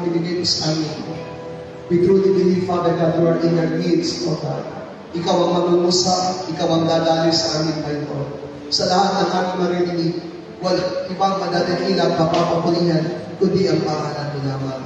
binigay mo sa amin. We truly believe, Father God, you are in our midst, O God. Ikaw ang mangungusap, ikaw ang dadali sa amin, Panginoon. Sa lahat ng aming maririnig, walang ibang madadakilang papapapulihan, kundi ang pangalan mo lamang.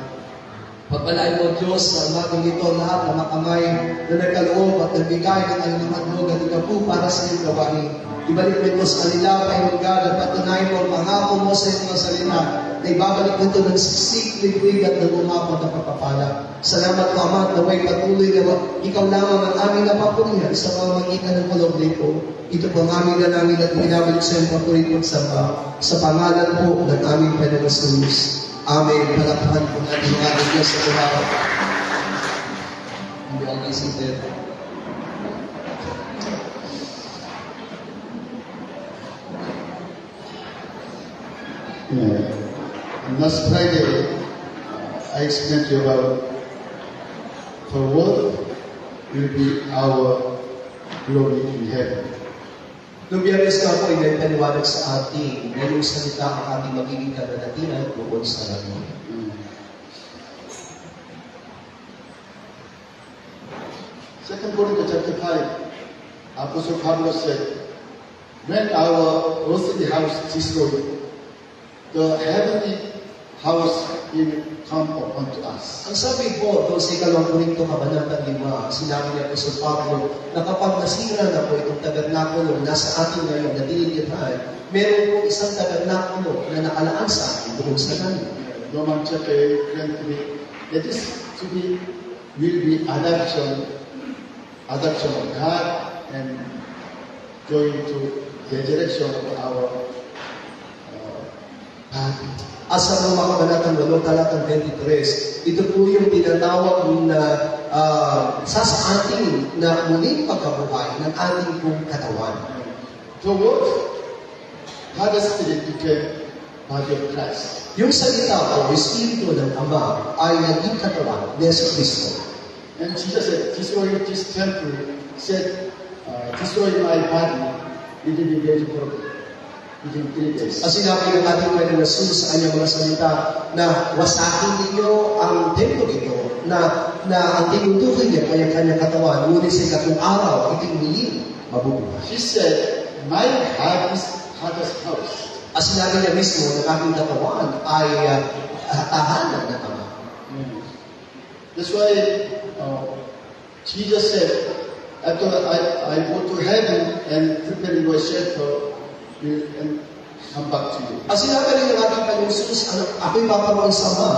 Pagpalain mo, Diyos, sa umagang ito, lahat ng makamay na nagkaloob at nagbigay ng alamang handog at ikapu para sa iyong gawain. Ibalik mo ito sa kanila, Panginoon God, at patunayan mo ang pangako mo sa iyong salita na ibabalik mo ito ng siksik, librig at nagumapot na pagpapala. Salamat po, Ama, at naway patuloy na ikaw lamang ang aming napapulihan sa mga magitan ng kulog nito. Ito po ang aming dalangin at binabalik sa iyong papulit magsamba sa pangalan po ng aming Panginoong Jesus. Amen. Palakpakan po natin ang ating Diyos sa tulaw. Hindi ako naisipin. Last Friday, I explained to you about the world will be our glory in heaven. Nung Biyernes ka po ay paliwanag sa ating na yung salita ang ating magiging kaganatinan doon sa langit. Second Corinthians chapter 5, Apostle Pablo said, when our earthly house is destroyed, the heavenly house will come upon to us. Ang sabi po doon sa ikalawang Korinto kabanata 5, sinabi ni Apostol Pablo na kapag nasira na po itong tabernakulo nasa atin ngayon na dinidirahan, meron po isang tabernakulo na nakalaan sa atin doon sa langit. Romans chapter 8, 23, that is to be, will be adoption of God and going to the direction of our body. Asa ng mga kabanatang 8, talatang 23, ito po yung tinatawag na sa ating na muling pagkabuhay ng ating pong katawan. The word had a spirit became body of Christ. Yung salita po, Espiritu ng Ama, ay naging katawan ni Yesu Cristo. And Jesus said, destroy this temple, said, destroy my body, it will be ready for within 3 days. At sinabi ng ating Panginoon Jesus sa kanyang mga salita na wasakin ninyo ang templo ito na ang tinutukoy niya kanyang kanyang katawan, ngunit sa ikatlong araw, iting muli mabubuhay. He said, my heart is Father's house. At sinabi niya mismo na aking katawan ay tahanan ng Ama. That's why Jesus said, after I go to heaven and prepare your shelter, and come back to you. At sinabi rin ng ating Panginoon Jesus, ako'y paparoon sa Ama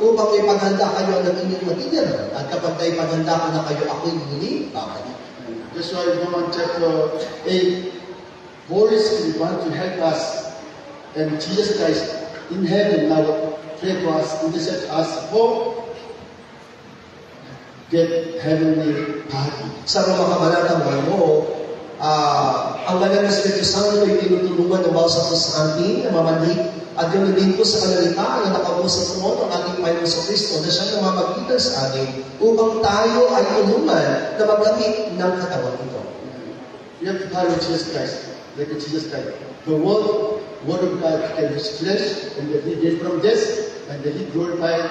upang ipaghanda kayo ng inyong matitira. At kapag ipaghanda ko na kayo, ako'y muli babalik. That's why Romans chapter 8, Holy Spirit want to help us, and Jesus Christ in heaven now pray for us, intercede us for get heavenly body. Sa mga kabanatang mo, ang Banal na Espiritu Santo ay tinutulungan ng bawat sa atin na mamanhik at yun din po sa kanalitaan na nakabuo sa trono ng ating Panginoon sa Kristo na siya namamagitan sa atin upang tayo ay tulungan na magkamit ng katawan ito. We have to follow Jesus Christ, like Jesus Christ. The word of God became His flesh, and that He did from this, and that He glorified.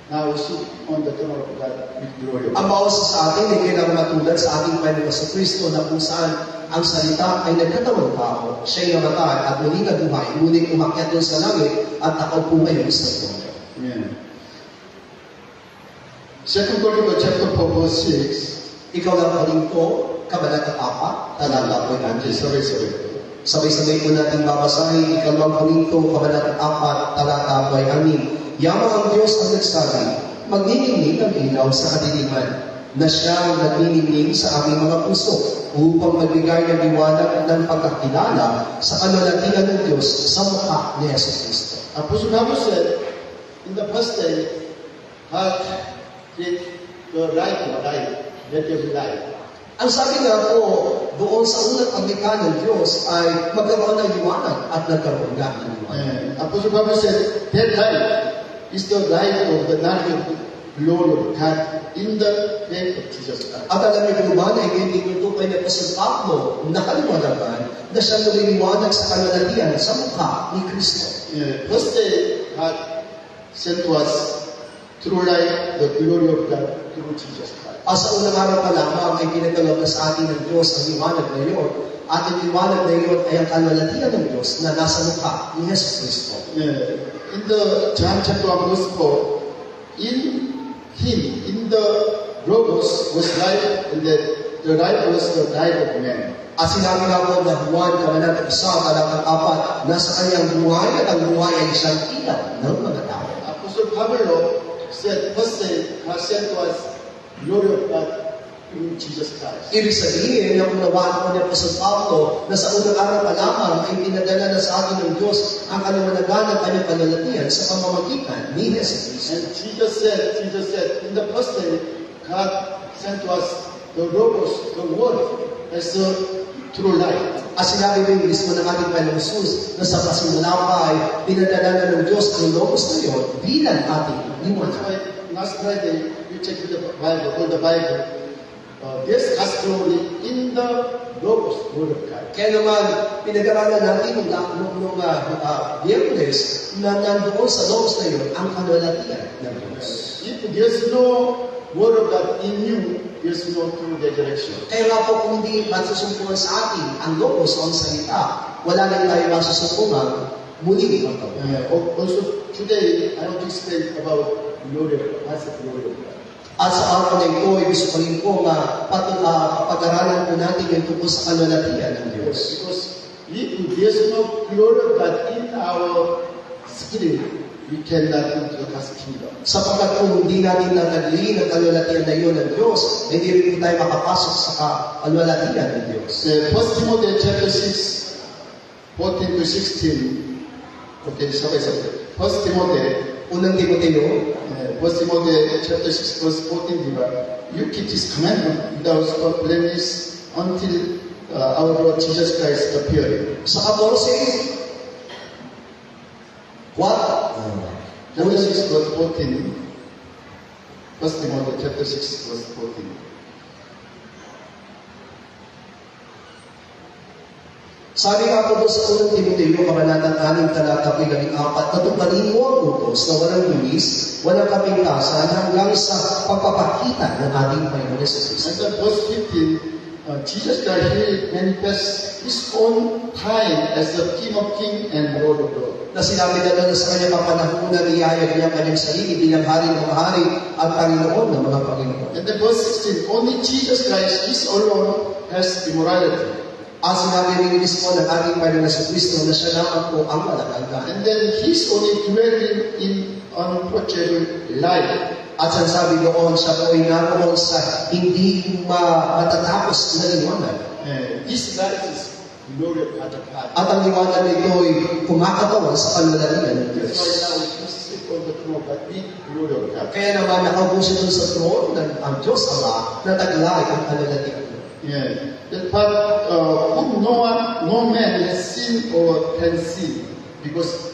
Now we sit on the throne of God with glory. Ang bawat sa atin ay kailangan matulad sa ating Panginoon sa Kristo na kung saan ang salita ay nagkatawang tao, siya'y namatay at muli nabuhay, ngunit umakyat doon sa langit at nakaupo ngayon sa trono. Amen. 2 Corinthians chapter 4 verse 6. Ikaw lang Korinto, kabanata 4, talata po natin. Sorry. Sabay-sabay po natin babasahin, ikalawang Korinto, kabanata 4, talata po 6. Yamang ang Diyos ang nagsabi, magniningning ang ilaw sa kadiliman, na siyang nagniningning sa aming mga puso, upang magbigay ng liwanag ng pagkakilala sa kalwalhatian ng Diyos sa mukha ni Yesu Cristo. Apostle Paul said, in the first day, God created the light of light, let there be light. Ang sabi nga po, doon sa unang paglikha ng Diyos ay magkaroon ng liwanag at nagkaroon nga ng liwanag. Apostle Paul said, that light is the light of the knowledge of the glory of God in the name of Jesus Christ. At alam niyo ba na hindi tinutukoy ni Apostol Pablo na kaliwanagan na siya lumiliwanag sa kalwalhatian sa mukha ni Kristo. First day, God sent to us through light, the glory of God through Jesus Christ. Sa unang araw pa lamang ay pinagkaloob na sa atin ng Diyos ang liwanag na iyon. At ang liwanag na iyon ay ang kalwalatian ng Diyos na nasa mukha ni Yesu Kristo. In the John chapter 1 verse 4, in him, in the Logos was life, and the life was the life of man. At sinabi nga po na Juan, Kabanata 1, talatang 4, nasa kanyang buhay at ang buhay ay siyang ilaw ng mga tao. Apostle Pablo said, first day, God sent to us glory of God in Jesus Christ. Ibig sabihin, na unawaan po ni Apostol Pablo na sa unang araw pa lamang ay pinadala na sa atin ng Diyos ang kaliwanagan ng kanyang panalatian sa pamamagitan ni Jesus Cristo. And Jesus said, in the first day, God sent to us the Logos, the Word, as the true light. At sinabi din mismo ng ating Panginoong Jesus na sa pasimula pa ay pinadala na ng Diyos ang Logos na yun bilang ating That's liwanag. why last Friday, we checked the Bible, all the Bible. There's God's glory in the Logos, Word of God. Kaya naman, pinag-aralan natin nung Biyernes na nandoon sa Logos na yun ang kanalatian ng Diyos. If there's no Word of God in you, there's no true resurrection. Kaya nga po kung hindi masusumpungan sa atin ang Logos o ang salita, wala na tayo masusumpungan muli ang tawag. Also, today, I want to explain about glory of God. What's the glory of God? At sa araw na ito, gusto ko rin po pag-aralan po natin yung tungkol sa kanalatian ng Diyos. Because if there's no glory of God in our spirit, we cannot enter God's kingdom. Sapagkat kung hindi natin natagli ang kanalatian na yun ng Diyos, hindi rin po tayo makapasok sa kanalatian ng Diyos. 1 Timothy chapter 6, 14 to 16. Okay, sabay-sabay. 1 Timothy, Unang Timoteo, 1 Timothy chapter 6 verse 14, diba? You keep His commandment without blemish until our Lord Jesus Christ appearing. sa 14, what? Chapter 6 verse 14. 1 Timothy chapter 6 verse 14. Sabi nga po doon sa unang Timoteo, kabanatang 6, talata 14, natuparin mo ang utos na walang lumis, walang kapintasan, hanggang sa pagpapakita ng ating Panginoon Jesus And Cristo. then verse 15, Jesus Christ will manifest His own time as the King of Kings and Lord of Lords. Na sinabi na doon sa kanyang kapanahunan, iyayag niya kanyang sarili bilang hari ng mga hari at Panginoon ng mga Panginoon. And then verse 16, only Jesus Christ is alone has immorality. Ang sinabi rin mismo ng ating Panginoon Jesus Cristo na siya naman po ang malaganda. And then He's only dwelling in unapproachable light. At sabi doon, siya po ay naroon sa hindi matatapos na liwanag. This light is glory of God the Father. At ang liwanag nito ay kumakatawan sa kalulalian ng Diyos. That's why now we sit on the throne, but we glory of God. Kaya naman nakaupo siya doon sa throne ng ang Diyos Ama na taglay ang kalulalian. Yeah. But whom no man has seen or can see, because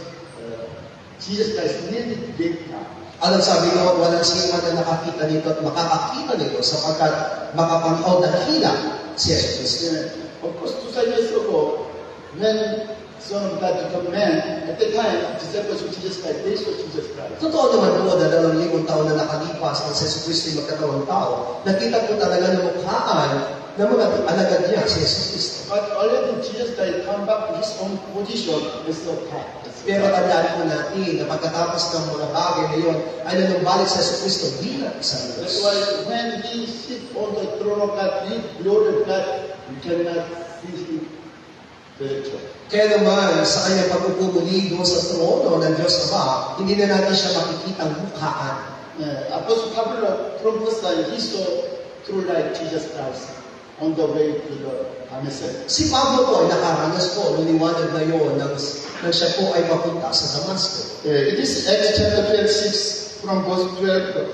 Jesus Christ nearly did not. Alam sabi ko, walang sino na nakakita nito at makakakita nito sapagkat makapanghaw na hila si Jesus. Of course, 2,000 years ago, when Son of God became man, at the time, disciples of Jesus Christ, they saw Jesus Christ. Totoo naman po na 2,000 taon na nakalipas ang si Jesus Cristo ay magkatawang tao, nakita po talaga ng mukhaan ng mga alagad niya si Jesus Cristo. But already Jesus Christ come back to His own position as the God. Pero tandaan po natin na pagkatapos ng mga bagay na yun, ay nanumbalik sa Jesus Cristo bilang isang That's Diyos. why when He sit on the throne of God, He glory of God, you cannot see Him spiritually. Kaya naman, sa kanyang pagpupumuli doon sa trono ng Diyos Ama, hindi na natin siya makikitang mukhaan. Apostle Pablo prophesied he saw through light Jesus Christ on the way to the Damascus. Si Pablo po ay nakaranas po ng liwanag na yun nang siya po ay papunta sa Damasco. It is Acts chapter 12, 6 from verse 12.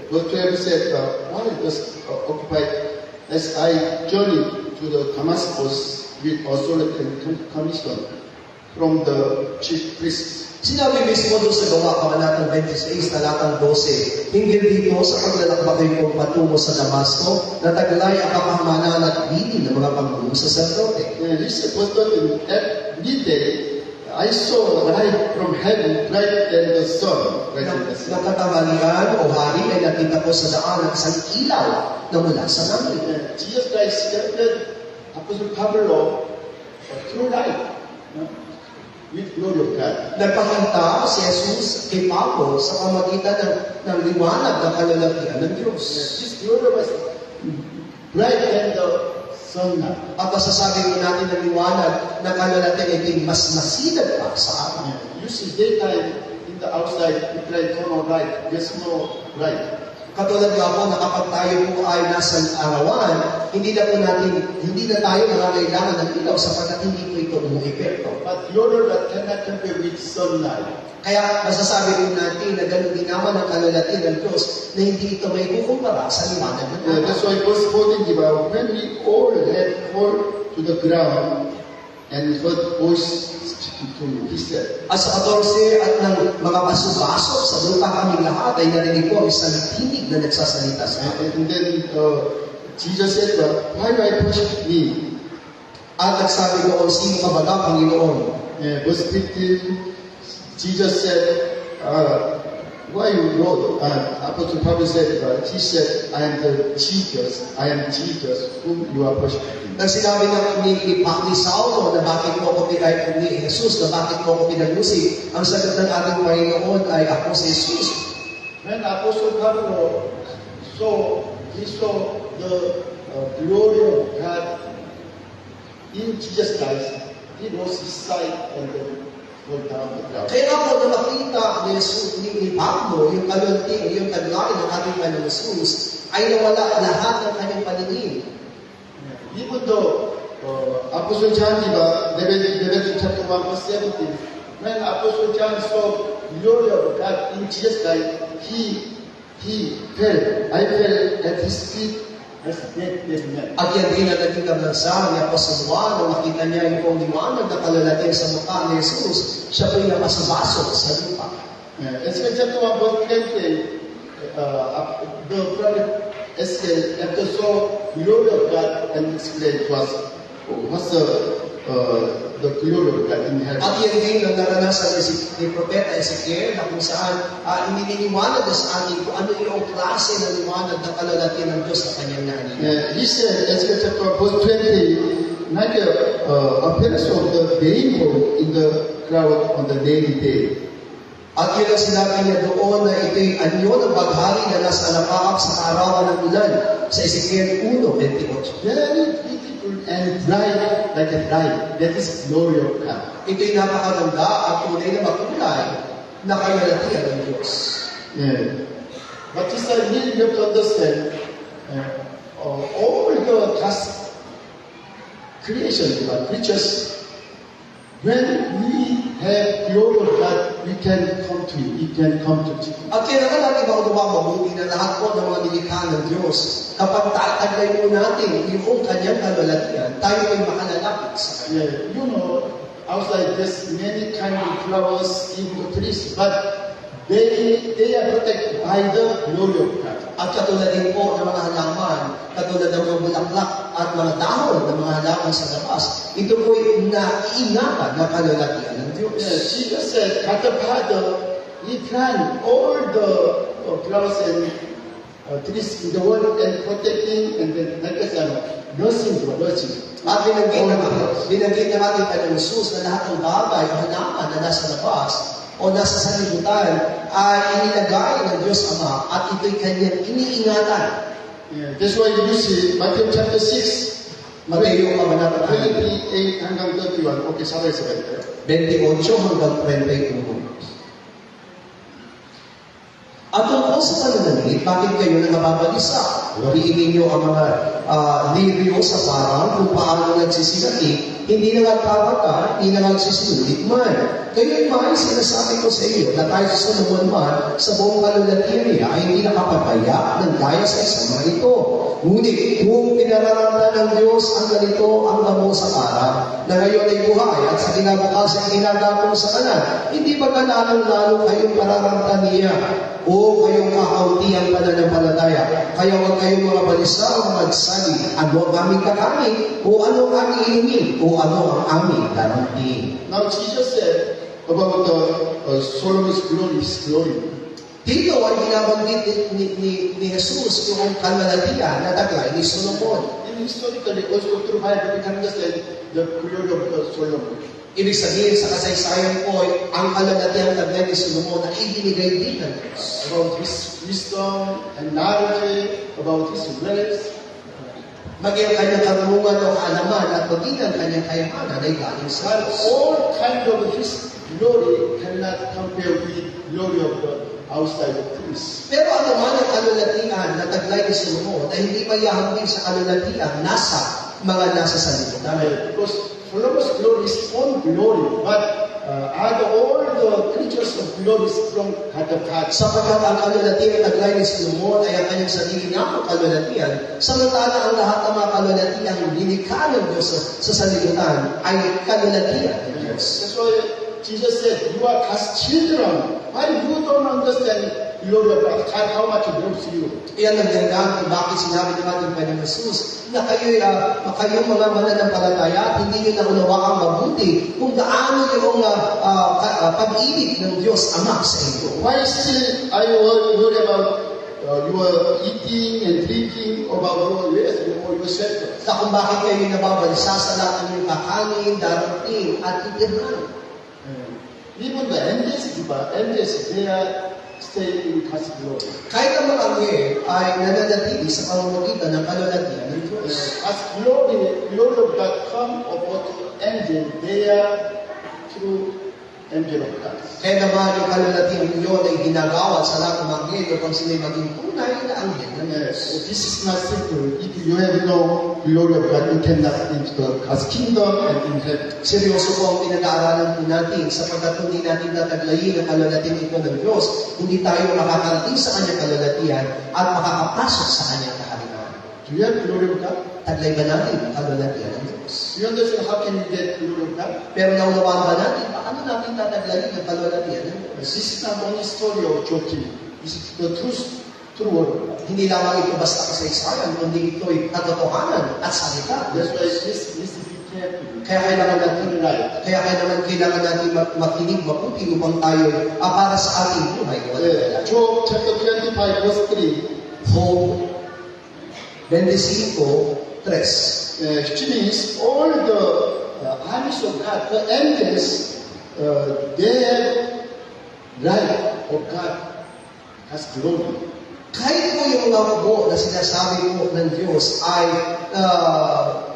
Verse 12 said, while it was occupied, as I journeyed to the Damascus with authority and commission from the chief priests. Sinabi mismo doon sa gawa kabanatang 26, talatang 12, hinggil dito sa paglalakbay kong patungo sa Damasco, na taglay ang kapahamanan at bilin ng mga pangulong saserdote. This apostle at midday I saw light from heaven, bright than the sun, right in the sky. Nagkatanghalian o hari ay nakita ko sa daan ang isang ilaw na mula sa langit. Jesus Christ started Apostle Pablo through light, with glory of God. Nagpakita si Jesus kay Pablo sa pamagitan ng liwanag ng kalalakihan ng Diyos. This glory was bright than the sunlight. At masasabi ko natin ng liwanag ng kalalakihan ay mas masinag pa sa araw. You see, daytime in the outside, it like no light. There's no light. Katulad nga po na kapag tayo po ay nasa arawan, hindi na tayo nangangailangan ng ilaw sapagkat hindi po ito umuepekto. But glory that cannot compare with sunlight. Kaya masasabi po natin na ganun din naman ang kalalaki ng Diyos na hindi ito may kukumpara sa liwanag ng araw. That's why verse 14 about when we all had fall to the ground and heard voice speaking to you, he said. At sa 14 at ng mga baso-baso sa lupa kaming lahat ay narinig ko ang isang tinig na nagsasalita sa akin. And then Jesus said, why do I worship me? At nagsabi ko, sino ka ba daw, Panginoon? Verse 15, Jesus said, why you wrote? Apostle Paul said, he said, I am Jesus, whom you are worshiping. Nang sinabi ni Saulo na bakit mo ako ni Jesus, na bakit mo ako pinagusi, ang sagot ng ating Panginoon ay ako si Jesus. When Apostle Paul he saw the glory of God in Jesus Christ, he lost his sight and then fell down the ground. Kaya po na makita ni Pablo, yung kalunting, yung kaglain ng ating Panginoon Jesus, ay nawala lahat ng kanyang paningin. Even though Apostle John, Revelation chapter 1 verse 17, when Apostle John saw the glory of God in Jesus Christ, he fell. I fell at his feet as dead man. At yan din ang naging kablansa ni Apostol Juan nang makita niya yung pong liwanag na kalalating sa mukha ni Jesus, siya po yung napasabasok sa lupa. Ezekiel chapter 1 verse 20, the prophet Ezekiel after saw the glory of God and explained to us what's the glory of God in heaven. At yan din ang naranasan ni Propeta Ezekiel na kung saan inililiwanag na sa atin kung ano yung klase ng liwanag na kalalating ng Diyos na kanyang naninig. He said, Ezekiel chapter 1 verse 20, like appearance of the rainbow in the cloud on the daily day. At yun ang sinabi niya doon na ito'y anyo ng baghari na nasa alapaap sa kaarawan ng ulan sa Ezekiel 1:28. Very beautiful and bright like a light. That is glory of God. Ito'y napakaganda at tunay na makulay na kalalatian ng Diyos. Yeah. But this I really have to understand all the God's creation, creatures. When we have glory of God, we can come to Him. We can come to Jesus. At kailangan natin maunawa mabuti na lahat po ng mga nilikha ng Diyos, kapag tatagay po natin yung kanyang kalalatian, tayo ay makalalapit sa Kanya. Yeah, you know, outside there's many kind of flowers, even trees, but they are protected by the glory of God. At katulad din po ng mga halaman, katulad ng mga bulaklak at mga dahon ng mga halaman sa labas, ito po ay naiingatan na kalalatian ng Diyos. Yeah, Jesus said, God the Father, He planted all the flowers and trees in the world and protecting and then nursing. At binanggit na natin kanyang Jesus na lahat ng bagay o halaman na nasa labas o nasa sanlibutan ay inilagay ng Diyos Ama at ito'y kanyang iniingatan. Yeah, that's why you see Matthew chapter 6, Mateo Kabanata 28 hanggang 31. Okay, sabay-sabay tayo. 28 hanggang 31. At tungkol sa pananamit, bakit kayo nangababalisa? Wariin ninyo ang mga lirio sa parang kung paano nagsisilati, hindi na nagpapata, hindi na nagsisinulit man. Kayo'y may sinasabi ko sa iyo na tayo sa Solomon man sa buong kalulatian niya ay hindi nakapagpaya ng gaya sa isang mga ito. Ngunit kung pinararamdaman ng Diyos ang ganito ang damo sa para, na ngayon ay buhay at sa kinabukasan ay inagapong sa kanan, hindi ba lalong-lalo kayong mararamdaman niya o kayong kakaunti ang pananampalataya? Kaya huwag kayong mga balisa o magsabi, ano ang aming kakain, o ano ang aming inumin, o ano ang aming darating. Now Jesus said about Solomon's glory. Dito ay binabanggit ni Jesus yung kamalatian na taglay ni Solomon. And historically, also through Bible, we can understand the glory of Solomon. Ibig sabihin sa kasaysayan po, ang kalalatiang taglay ni Solomon ay ibinigay din ng Diyos. About his wisdom and knowledge, about his wealth. Maging ang kanyang karunungan o kaalaman at maging ang kanyang kayamanan ay galing sa But Diyos. all kind of his glory cannot compare with glory of the outside of things. Pero ano man ang kalalatian na taglay ni Solomon ay hindi mayahambing sa kalalatian nasa sanlibutan. Because Solomon's glory is own glory, but all the creatures of glory is from God of God. Sapagkat ang kalalatian na taglay ni Solomon ay ang kanyang sarili na kalalatian, samantala ang lahat ng mga kalalatian linikha ng Diyos sa sanlibutan ay kalalatian ng Diyos. That's why Jesus said, you are God's children. Why you don't understand glory of God, how much it loves you? Iyan ang dahilan kung bakit sinabi ng ating Panginoon Jesus na kayong mga mananampalataya at hindi nyo naunawaan mabuti kung gaano yung pag-ibig ng Diyos Ama sa inyo. Why still are you worried about your eating and drinking, about your shelter? Na kung bakit kayo nababalisa sa lahat ng inyong kakanin, darating at itirhan. Even the angels, they are staying in God's glory. Kahit ang mga anghel ay nananatili sa pamamagitan ng kalalatian ng Diyos. As glory of God come upon angel, they are through angel of God. Kaya naman yung kalalatian yun ay ginagawa sa lahat ng anghel upang sila'y maging tunay na anghel ng Diyos. So this is not simple. If you have no glory of God, you cannot into God's kingdom and in heaven. Seryoso po ang pinag-aaralan po natin sapagkat hindi natin tataglayin ang kalalatian ito ng Diyos, hindi tayo makakarating sa kanyang kalalatian at makakapasok sa kanyang kaharian. Do you have glory of God? Taglay ba natin ang kalalatian ng Diyos? Do you understand how can you get glory of God? Pero naunawaan ba natin, paano natin tataglayin ang kalalatian ng Diyos? This is not only story of joking. This is the true word of God. Hindi lamang ito basta kasaysayan, kundi ito'y katotohanan at salita. That's why this needs to be careful. Kaya kailangan natin makinig mabuti upang tayo para sa ating buhay. Job chapter 25 verse 3. Job 25:3. Which means all the armies of God, the angels, they have right of God, God's glory. Kahit po yung mga kubo na sinasabi po ng Diyos ay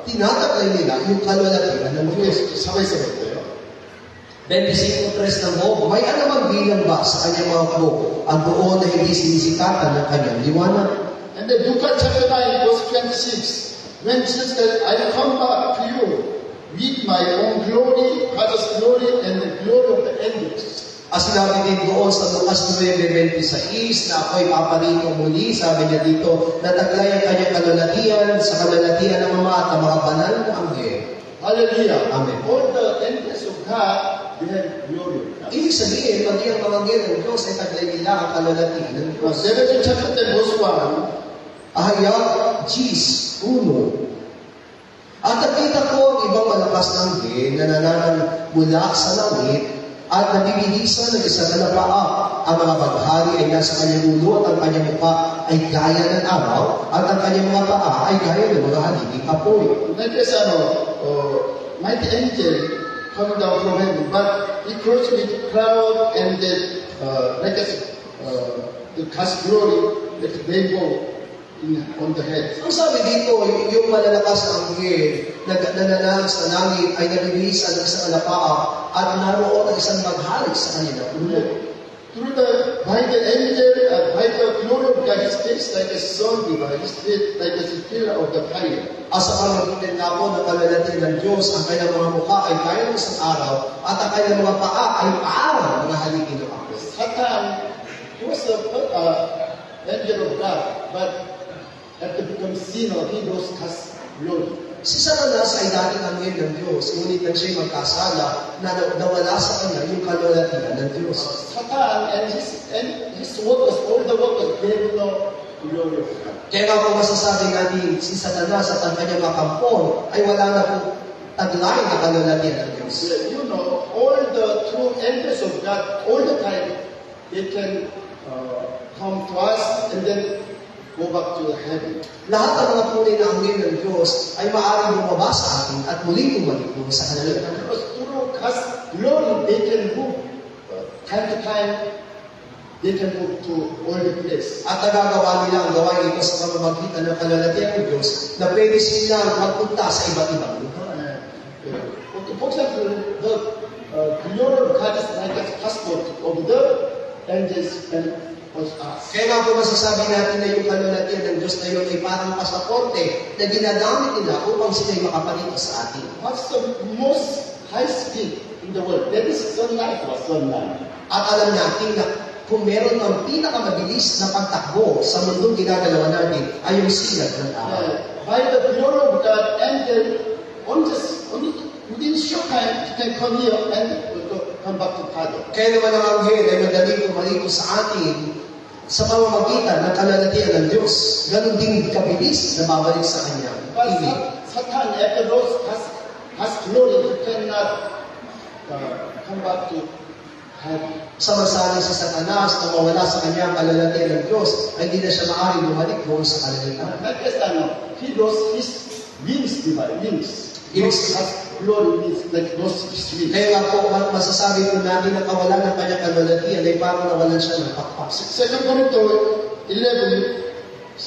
tinataglay nila yung kalalatian ng Diyos. Sabay-sabay tayo. 25:3 ng Job, may anumang bilang ba sa kanyang mga kubo ang doon na hindi sinisikatan ng kanyang liwanag? And then Luke chapter 9 verse 26. When Jesus said, I come back to you with my own glory, Father's glory, and the glory of the angels. As sinabi din doon sa Lucas 9:26 na ako'y paparito muli, sabi niya dito, nataglay ang kanyang kalalatian sa kalalatian ng mga mga banal na anghel. Hallelujah. Amen. All the angels of God, they have glory of God. Ibig sabihin, pati ang mga anghel ng Diyos ay taglay nila ang kalalatian ng Diyos. Revelation chapter 10 verse 1. Ahayag 10:1. At nakita ko ang ibang malakas na anghel na nananang mula sa langit at nabibilisan ng isang paa. Ang mga baghari ay nasa kanyang ulo at ang kanyang mukha ay gaya ng araw at ang kanyang mga paa ay gaya ng mga halibing apoy. Like this, mighty angel coming down from heaven, but he crossed with cloud and then like the God's glory, like the rainbow on the head. Ang sabi dito, yung malalakas na anghel na nananang sa langit ay nabibilisan ng isang alapaa at naroon ang isang maghari sa kanilang ulo. By the angel, by the glory of God, his face like a sunbeam, his face like a pillar of the fire. Sa pamagitan nga po ng kalalatian ng Diyos, ang kanyang mga mukha ay gaya ng isang araw at ang kanyang mga paa ay parang mga haligi ng apoy. Satan was the angel of God, but after becoming sinner, he lost God's glory. Si Satanas ay dating anghel ng Diyos, ngunit nang siya'y magkasala, nawala sa kanya yung kalwalatian ng Diyos. Satan and his workers, all the workers, they have no glory of God. Kaya nga po masasabi natin, si Satanas at ang kanyang makampon ay wala na po taglay na kalwalatian ng Diyos. You know, all the true angels of God, all the time, they can come to us and then go back to heaven. Lahat ng mga tunay na anghel ng Diyos ay maaaring bumaba sa atin at muling bumalik po sa kanilang Diyos. Because through God's glory, they can move time to time. They can move to all the place. At nagagawa nila ang gawain ito sa pamamagitan ng kalwalatian ng Diyos na pwede silang magpunta sa iba't ibang lugar. For example, the glory of God is like a passport of the angels and of us. Kaya nga po masasabi natin na yung kalwalatian ng Diyos na yun ay parang pasaporte na ginagamit nila upang sila'y makapalito sa atin. What's the most high speed in the world? That is sunlight or sunlight. At alam natin na kung meron ng pinakamabilis na pagtakbo sa mundong ginagalawan natin ay yung silat ng araw. By the glory of God, and then only within short time, you can come here and come back to Father. Kaya naman ang anghel ay madaling pumalito sa atin sa pamamagitan ng kalwalatian ng Diyos. Ganon din kabilis na babalik sa Kanya. But Satan, after those has glory, he cannot come back to heaven. Samansalang si Satanas na mawala sa kanya ang kalwalatian ng Diyos ay hindi na siya maaaring bumalik doon sa kalalitan. He lost his wings, divine wings. He has glory wings, like lost his wings. Kaya nga po, masasabi po natin na kawalan ng kanyang kalwalatian ay parang nawalan siya ng pakpak. 2 Corinthians 11,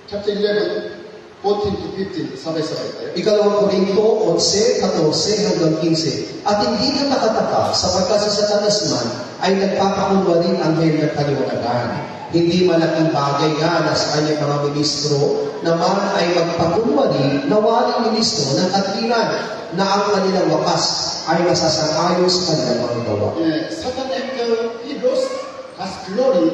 chapter 11, 14 to 15, sabay-sabay tayo. Ikalawang Korinto 11, 14 hanggang 15. At hindi na nakataka sapagkat si Satanas man ay nagpapakunwa rin ang anghel ng kaliwanagan. Hindi malaking bagay nga na sa kanyang mga ministro naman ay magpakunwa rin na waring ministro ng katwiran na ang kanilang wakas ay masasang-ayon sa kanilang mga gawa. Satan, after he lost his glory,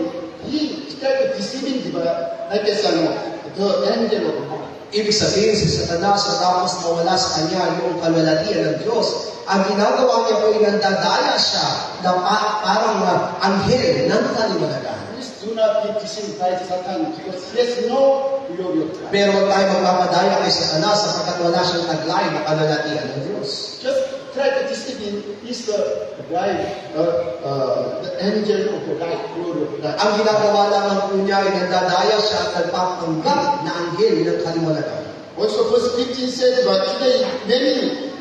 he started deceiving like the angel of God. Ibig sabihin, si Satanas matapos mawala sa kanya yung kalwalatian ng Diyos, ang ginagawa niya po ay nandadaya siya na parang anghel ng kaliwanagan. Please do not be deceived by Satan because he has no glory of God. Pero huwag tayo magpapadaya kay Satanas sapagkat wala siyang taglay na kalwalatian ng Diyos. Just try to deceive him is the light, the angel of the light, glory of God. Ang ginagawa lamang po niya ay nandadaya siya at nagpapanggap na anghel ng kaliwanagan. Also, verse 15 says, but today many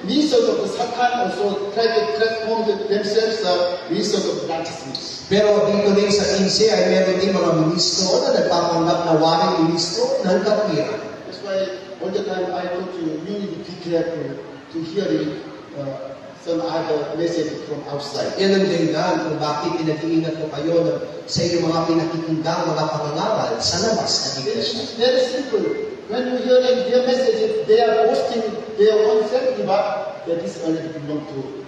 ministers of the Satan also try to transform themselves ministers of righteousness. Pero dito din sa 15 ay meron din mga ministro na nagpapanggap na waring ministro ng katwiran. That's why all the time I told you, you need to be careful to hearing some other message from outside. Yan ang dahilan kung bakit pinag-iingat ko kayo sa inyong mga pinakikinggang mga pangangaral sa labas ng iglesia. It's very simple. When you hear their message, they are boasting their own self-diva, that is already belong to him.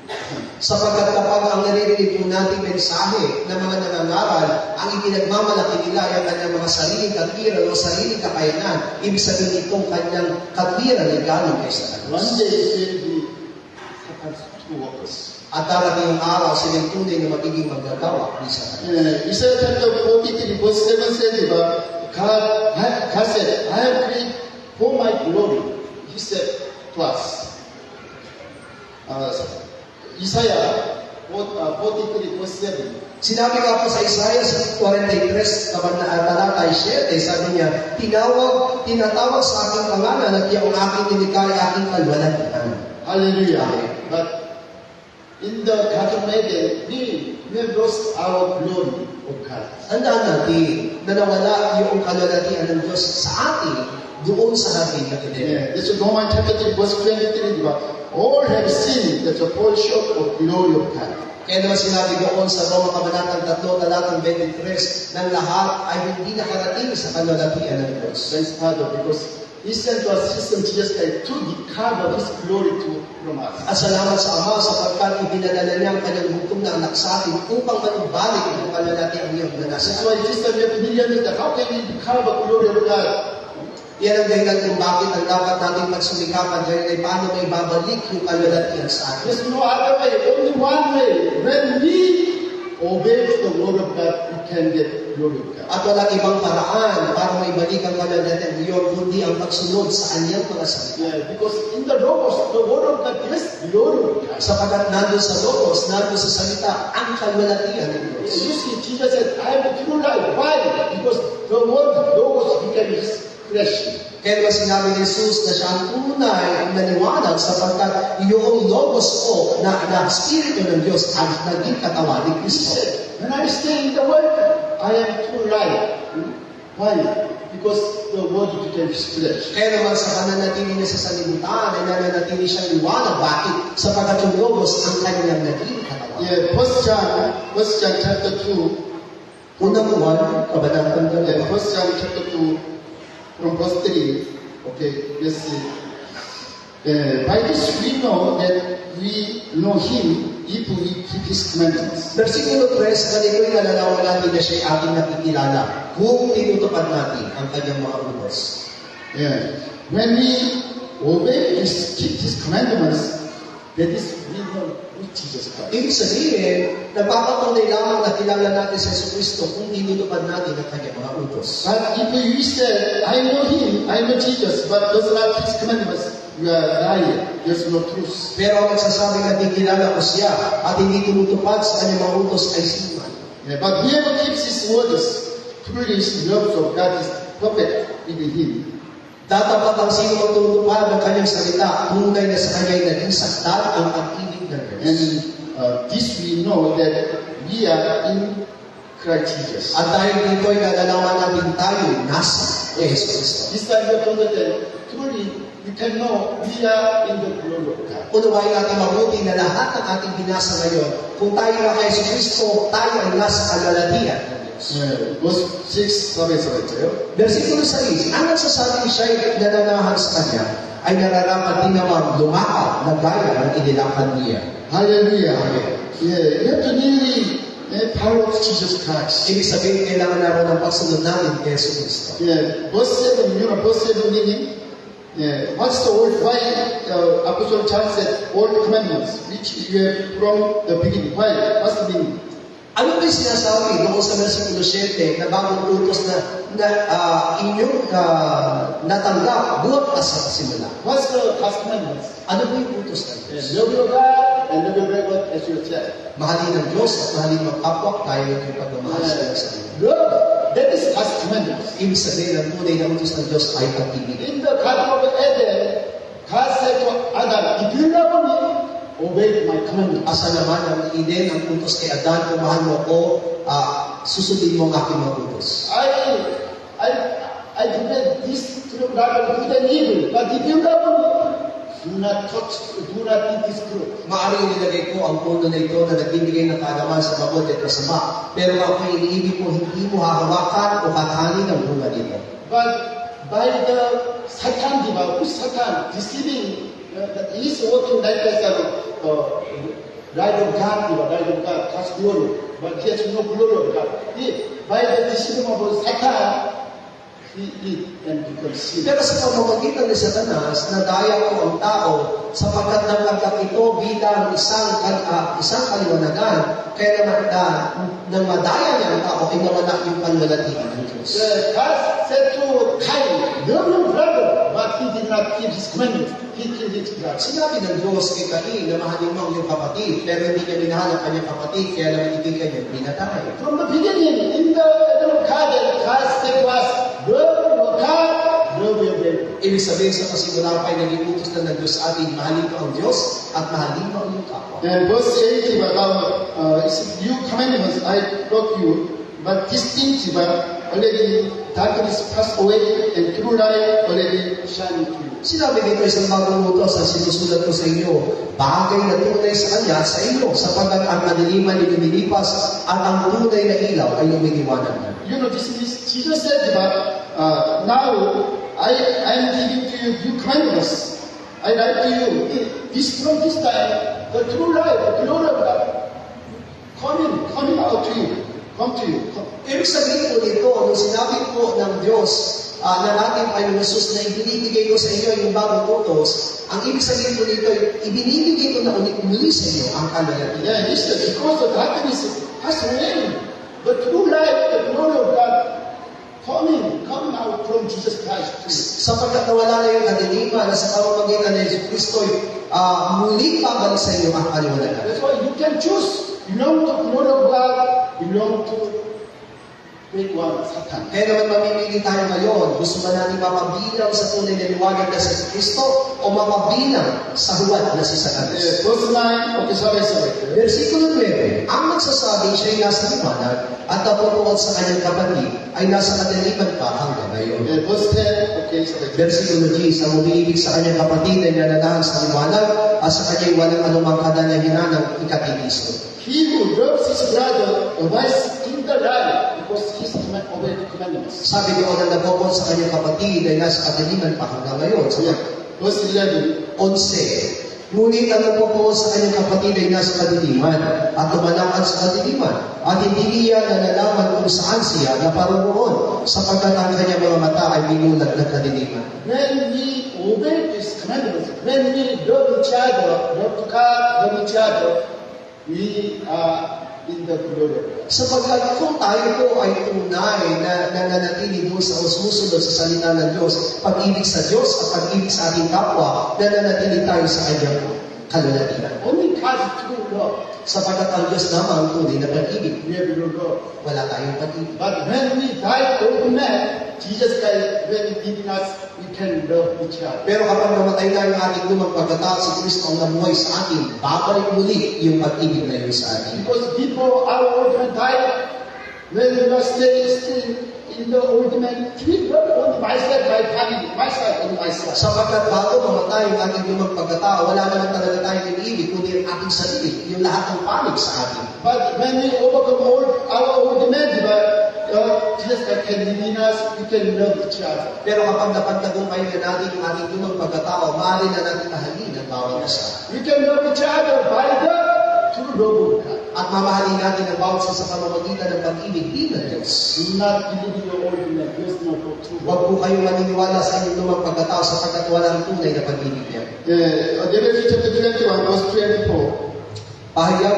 Sapagkat kapag ang naririnig yung nating mensahe ng mga nangangaral, ang ipinagmamalaki nila ay ang kanyang mga sariling katwiran o sariling kakayanan, ibig sabihin itong kanyang katwiran ay galing kay Satanas. One day it will be Satan's true workers. At darating yung araw, silang tunay na magiging maggagawa ni Satanas. Isaiah chapter 43 verse 7 says, God said, I have created for my glory. He said to us. Isaiah 43 verse 7. Sinabi nga po sa Isaiah 43, talata 7, sabi niya, tinatawag sa aking pangalan at yung aking nilikha ay aking kalwalatian. Hallelujah. But in the Garden of Eden, we have lost our glory of God. Tandaan natin na nawala yung kalwalatian ng Diyos sa atin doon sa hardin ng Eden. This is Romans chapter 3 verse 23. All have sinned that fall short of glory of God. Kaya naman sinabi doon sa Roma Kabanatang 3, talatang 23, ng lahat ay hindi nakarating sa kalwalatian ng Diyos. Thanks, Father, because He sent to us His Son Jesus Christ to recover His glory from us. At salamat sa Ama sapagkat ipinadala niya ang kanyang hukom na anak sa atin upang manubalik ang kalwalatian kaluwalhati ang iyong na That's nasa. why this time we have to believe that how can we become a glory of God? Yan ang dahilan kung bakit ang dapat natin pagsumikapan dahil ay paano may babalik yung kaluwalhatian sa atin. There's no other way, only one way. When we obey the word of God, we can get glory of God. At walang ibang paraan para may balik ang kaluwalhatian iyon kundi ang pagsunod sa kanyang mga salita. Yeah, because in the Logos, the word of God is glory of God. Sapagat nandun sa Logos, nandun sa salita, ang kaluwalhatian ng Diyos. You see, Jesus said, I am the true life. Why? Because the word Logos became his flesh. Kaya naman sinabi ni Jesus na siya ang tunay ang naniwanag sapagkat iyong Logos ko na Espiritu ng Diyos ang naging katawan ni He Kristo. said, when I stay in the word, I am true life. Why? Because the word became his flesh. Kaya naman sa pananatili niya sa sanlibutan ay nananatili siyang liwanag. Bakit? Sapagkat yung Logos ang kanyang naging katawan. Yeah, First John chapter 2. Unang buwan, kabanatang Yeah, 2. First John chapter 2, from verse 3. Okay, let's see. By this we know that we know him if we keep his commandments. Versikulo 3, ganito'y nalalaman natin na siya'y ating nakikilala kung tinutupad natin ang kanyang mga utos. Yeah. When we keep his commandments, that is we know who Jesus Christ. Ibig sabihin, nagpapatunay lamang na kilala natin sa Jesucristo kung tinutupad natin ang kanyang mga utos. But if we say, I know him, I know Jesus, but does not keep his commandments, we are lying. There's no truth. Pero ang nagsasabi na kilala ko siya at hindi tinutupad sa kanyang mga utos ay sinman. Yeah, but whoever keeps his words, truly his love of God is perfect within him. Tatapat ang sino ang tinutupad ng kanyang salita, tunay na sa kanya'y naging sakdal ang pag-ibig ng Diyos. And this we know that we are in Christ Jesus. At dahil dito'y nalalaman natin tayo nasa Jesucristo. This time we have to understand, truly we can know we are in the glory of God. Unawain natin mabuti na lahat ng ating binasa ngayon, kung tayo na kay Jesucristo, tayo ay nasa kaluwalhatian ng Diyos. Verse 6, sabi-sabi tayo. Versikulo 6, ang nagsasabing siya'y nananahan sa kanya, ay nararapat din naman lumakad na gaya ng inilakad niya. Hallelujah. Yeah, we have to really follow Jesus Christ. Ibig sabihin, kailangan naroon ang pagsunod natin kay Jesucristo. Yeah, verse 7, you know, verse 7 meaning, yeah, what's the old, why Apostle John said, old commandments, which you have from the beginning. Why? What's the meaning? Ano ba yung sinasabi doon sa versikulo 7 na bagong utos na inyong natanggap buhat pa sa simula? What's the past commandments? Ano ba yung utos ng Diyos? Love your God and love your neighbor as yourself. Mahalin ng Diyos at mahalin ng kapwa tayo ng pagmamahal sa iyong sarili. Love, that is past commandments. Ibig sabihin, ang tunay na utos ng Diyos ay pag-ibig. In the Garden of Eden, God said to Adam, if you love me, obey my commandments. Asa naman ang Eden, ang utos kay Adan, kung mahal mo ko, susundin mo ang aking mga utos. I prevent this fruit not of good and evil, but if you love me, do not touch, do not eat this fruit. Maaaring nilagay ko ang puno na ito na nagbibigay ng kaalaman sa mabuti at masama. Pero kung iniibig mo, hindi mo hahawakan o kakanin ang bunga nito. But by the Satan, who's Satan, deceiving, he is working like as a light of God, God's glory. But he has no glory of God. By the deceiving of Satan, he and becomes sin. Pero sa pamamagitan ni Satanas, nadaya ko ang tao sapagkat naglagak ito bilang isang kaliwanagan. Kaya naman nang madaya niya ang tao, ay nawala yung panlalatihan ng Diyos. God said to Cain, love your brother, but he did not keep his commandments. He killed his brother. Sinabi ng Diyos kay Cain na mahalin mo ang iyong kapatid, pero hindi niya minahal ang kanyang kapatid, kaya naman hindi kanya pinatay. From the beginning, in the garden, God said to us, love your God, love your neighbor. Ibig sabihin sa kasimula pa ay naging utos na ng Diyos sa atin, mahalin mo ang Diyos at mahalin mo ang iyong kapwa. And verse 8 about new commandments I taught you, but these things already darkness passed away and true light already shining to you. Sinabi dito isang bagong utos ang sinusulat ko sa inyo, bagay na tunay sa Kanya sa inyo, sapagkat ang kadiliman ay lumilipas at ang tunay na ilaw ay lumiliwanag na. You know, this is Jesus said, now I am giving to you new commandments. I write to you. This from this time, the true life, the glory of God, coming out to you. come to you. Come. Ibig sabihin po nito, nung sinabi po ng Diyos na natin ay ng Jesus na ibinibigay ko sa inyo yung bagong utos, ang ibig sabihin po nito, ibinibigay ko na muli sa inyo ang kalagayan. Yeah, he said, because the darkness has reigned, the true light, the glory of God, come out from Jesus Christ. Sapagkat nawala na yung kadiliman na sa pamamagitan ng Jesus Kristo, muli pabalik sa inyo ang kaliwanagan. That's why you can choose. Belong to glory of God, belong to great one, Satan. Kaya naman mamimili tayo ngayon, gusto ba natin mapabilang sa tunay na liwanag na si Kristo o mapabilang sa huwad na si Satanas? Verse 9, okay, sorry. Versikulo 9, ang nagsasabi siya'y nasa liwanag at napupuot sa kanyang kapatid ay nasa kadiliman pa hanggang ngayon. Verse 10, okay, sorry. Versikulo 10, ang umiibig sa kanyang kapatid ay nananahan sa liwanag at sa kanya'y walang anumang kadalahinan ng ikatigiso. He who loves his brother abides in the light because he obeys the commandments. Sabi doon na nagpupot sa kanyang kapatid ay nasa kadiliman pa hanggang ngayon. Verse 11. 11. Ngunit ang nagpupot sa kanyang kapatid ay nasa kadiliman at lumalakad sa kadiliman at hindi niya na nalaman kung saan siya naparoon sapagkat ang kanyang mga mata ay binulag ng kadiliman. When we obey His commandments, when we love each other, love God, love each other, we are in the glory of God. Sapagkat kung tayo po ay tunay na nananatili doon sa susunod sa salita ng Diyos, pag-ibig sa Diyos at pag-ibig sa ating kapwa, nananatili tayo sa kanyang kalulatian. Only God's true love. Sapagkat ang Diyos naman ang tunay na pag-ibig. We have no love. Wala tayong pag-ibig. But when we die old man, Jesus Christ, when He given us, we can love each other. Pero kapag namatay na yung ating lumang pagkatao, si Kristo ang namuhay sa atin, babalik muli yung pag-ibig na yun sa atin. Because before our old man died, when we must stay still in the old man, he loved only myself by family, myself and myself. Sapagkat bago mamatay yung ating lumang pagkatao, wala naman talaga tayong iniibig, kundi ang ating sarili, yung lahat ng panig sa atin. But when we overcome our old man, Jesus Christ can live in us, we can love each other. Pero kapag napagtagumpay na natin yung ating lumang pagkatao, maaari na natin mahalin ang bawat isa. We can love each other by the true love of God. At mamahalin natin ang bawat isa sa pamamagitan ng pag-ibig din ng Diyos. Do not believe in your old man, there's no true love. Huwag po kayong maniniwala sa inyong lumang pagkatao sapagkat walang tunay na pag-ibig niya. Deuteronomy chapter 21, verse 24. Pahayag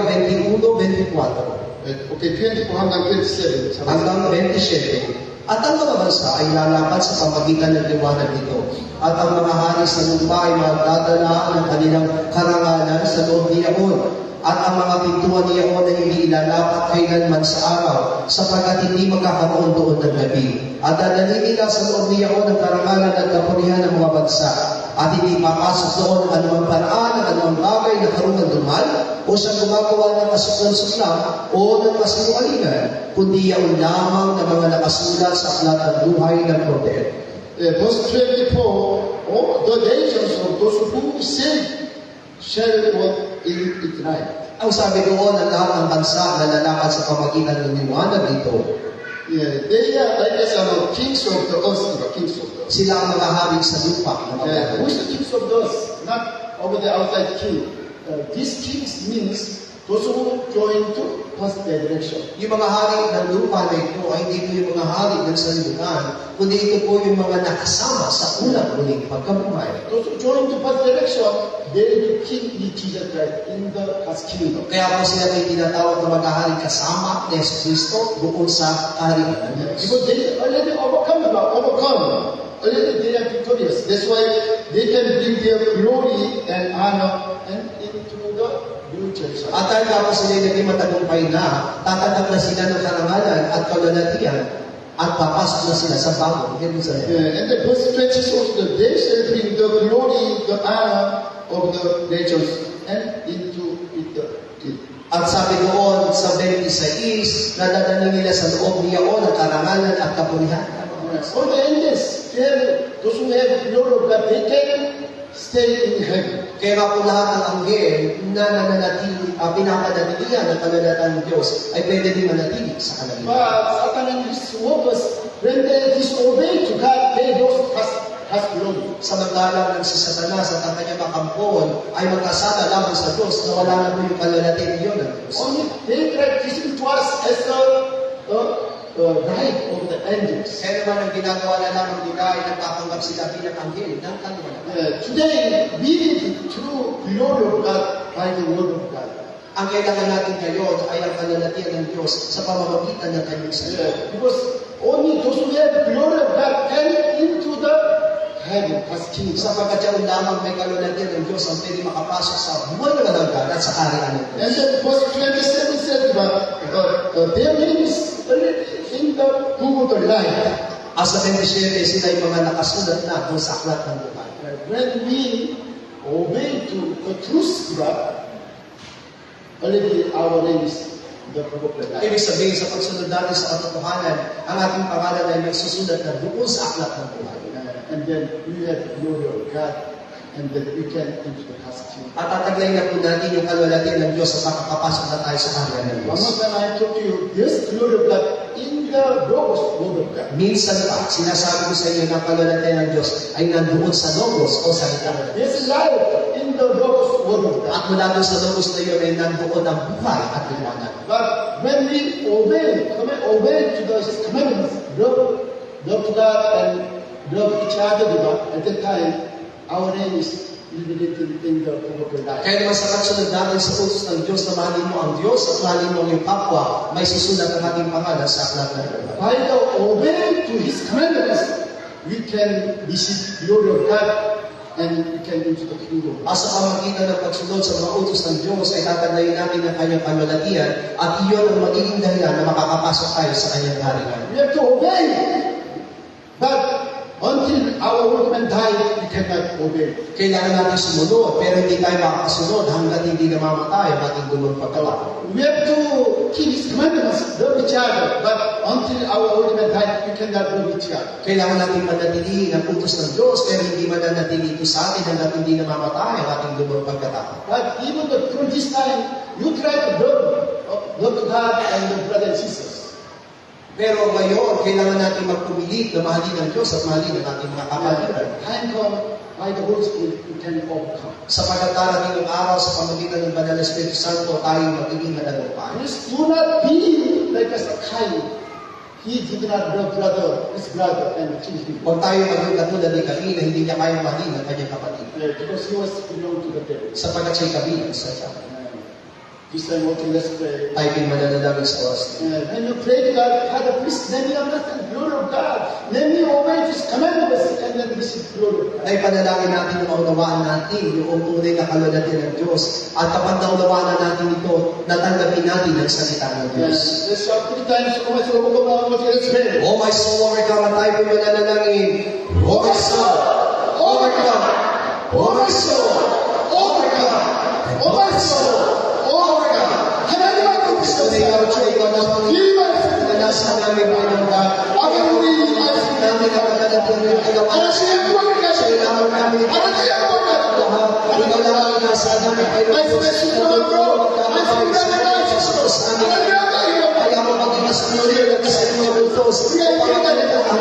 21-24. Okay, 24 hanggang 27. Hanggang 27. At ang mga bansa ay lalakad sa pamagitan ng liwanag nito. At ang mga hari sa lupa ay magdadala ng kanilang karangalan sa loob niyaon. At ang mga pintuan niyaon ay hindi ilalapat kailanman sa araw, sapagkat hindi magkakaroon doon ng gabi. At dadalhin nila sa loob niyaon ang karangalan at kapurihan ng mga bansa. At hindi papasok doon ang anumang paraan, ang anumang bagay na karungan duman, o siyang gumagawa ng kasuklan-suklang o ng kasinungalingan, kundi yaon lamang ng mga nakasulat sa aklat ng buhay ng Kordero. Verse 24, all the nations of those who sin shall walk in it right. Ang sabi doon ng lahat ng bansa na lalakad sa pamagitan ng liwanag nito, they are like as kings of the earth, kings of the earth. sila ang mga hari sa lupa. Who is the kings of the earth? Not over the outside king. These kings means those who join to first direction. Yung mga hari ng lupa na ito ay hindi po yung mga hari ng sanlibutan, kundi ito po yung mga nakasama sa unang muling pagkabuhay. Those who join to first direction, they will king in Jesus Christ in the God's kingdom. Kaya po sila ay tinatawag na mag-ahari kasama ni Jesus Kristo doon sa kaharian ng Diyos. Because they already overcome, already they are victorious. That's why they can bring their glory and honor and into the new Jerusalem. At dahil po sila ay naging matagumpay na, tatanggap na sila ng karangalan at kalalatian at papasok na sila sa bagong Jerusalem. And the verse 20 shows that they shall bring the glory, the honor of the nations and into it. At sabi doon sa 26, nadadali nila sa loob niyaon ang karangalan at kapurihan. All the angels, those who have the glory of God, they can stay in heaven. Kaya nga po lahat ng anghel na nananatili, pinapanatilihan ng kalalatan ng Diyos ay pwede din manatili sa kalangitan. But Satan and his workers, when they disobey to God, they lost has glory. Samantalang si Satanas at ang kanyang makampon ay magkasala laban sa Diyos na wala na po yung kalalatian yun ng Diyos. Only they try to listen to us as the right of the angels. Kaya naman ang ginagawa na lamang nila ay nagpapanggap sila bilang anghel ng kaluwalhatian. Today, we need true glory of God by the word of God. Ang kailangan natin ngayon ay ang kaluwalhatian ng Diyos sa pamamagitan ng kanyang salita. Because only those who have the glory of God enter into the heaven as kings. Sapagkat yan lamang may kaluwalhatian ng Diyos ang pwede makapasok sa buhay na walang at sa arian ng Diyos. And then verse 27 said, their name is in the book of the life. Asa 27, sila ay mga nakasulat na kung sa aklat ng buhay. When we obey to the truth God, already our name is in the book of the life. Ibig sabihin, sa pagsunod natin sa katotohanan, ang ating pangalan ay nagsusulat na doon sa aklat ng buhay. And then we have the glory of God, and then we can enter the house kingdom. At tataglay na po natin yung kaluwalhatian ng Diyos at makakapasok na tayo sa arian ng One Diyos. more time I told you, this glory of God in the Logos word of God. Minsan pa, sinasabi ko sa inyo na kaluwalhatian ng Diyos ay nandoon sa Logos o salita. There's life in the Logos word of God. At mula doon sa Logos na yun ay nandoon ang buhay at liwanag. But when we obey to His commandments, love to God and love each other, at that time, our name is written in the book of life. Kaya naman sa pagsunod natin sa utos ng Diyos na mahalin mo ang Diyos at mahalin mo ang iyong kapwa, may susulat ang ating pangalan sa aklat ng buhay. By the obey to His commandments, we can receive glory of God and we can enter the kingdom. Sa pamagitan ng pagsunod sa mga utos ng Diyos ay tataglayin natin ang kanyang kaluwalhatian at iyon ang magiging dahilan na makakapasok tayo sa kanyang harian. We have to obey. But until our old man died, we cannot obey. Kailangan natin sumunod, pero hindi tayo makakasunod hanggat hindi namamatay ang ating gulong pagkatao. We have to keep His commandments, love each other. But until our old man died, we cannot love each other. Kailangan natin manatilihin ang utos ng Diyos, pero hindi mananatili ito sa atin hanggat hindi namamatay ang ating gulong pagkatao. But even through this time, you try to love God and your brothers and sisters. Pero ngayon, kailangan natin magpumilit na mahalin ang Diyos at mahalin ang ating mga kapalitan. Time come, by the Holy Spirit, we can overcome. Sapagkat darating ang araw sa pamagitan ng Banal na Espiritu Santo, tayo magiging managumpay. Please do not be like as a Cain. He did not love his brother, and kill him. Huwag tayo maging katulad ni Cain na hindi niya kayang mahalin ang kanyang kapatid. Because he was belong to the devil. Sapagkat siya'y kabilang sa siya. This time, okay, let's pray. Tayo din mananalangin sa oras. When you pray to God, Father, please let me understand the glory of God. Let me obey His commandments and then receive glory of God. Ay panalangin natin na maunawaan natin yung tunay na kaluwalhatian ng Diyos. At kapag naunawaan na natin ito, natanggapin natin ang salita ng Diyos. Let's shout 3 times. Oh my soul, let's pray. Oh my soul, overcome. At tayo din mananalangin. Oh my soul, overcome. Oh my soul, overcome. Oh my soul, overcome. Gusto na ikaw, ikaw na nasa namin, Panginoon God. Namin ang kaluwalhatian ng ikaw. Sa ilaw namin, ikaw lang ang nasa namin, Panginoon. Kaya mo maging nasunulit at sa inyong utos. Ang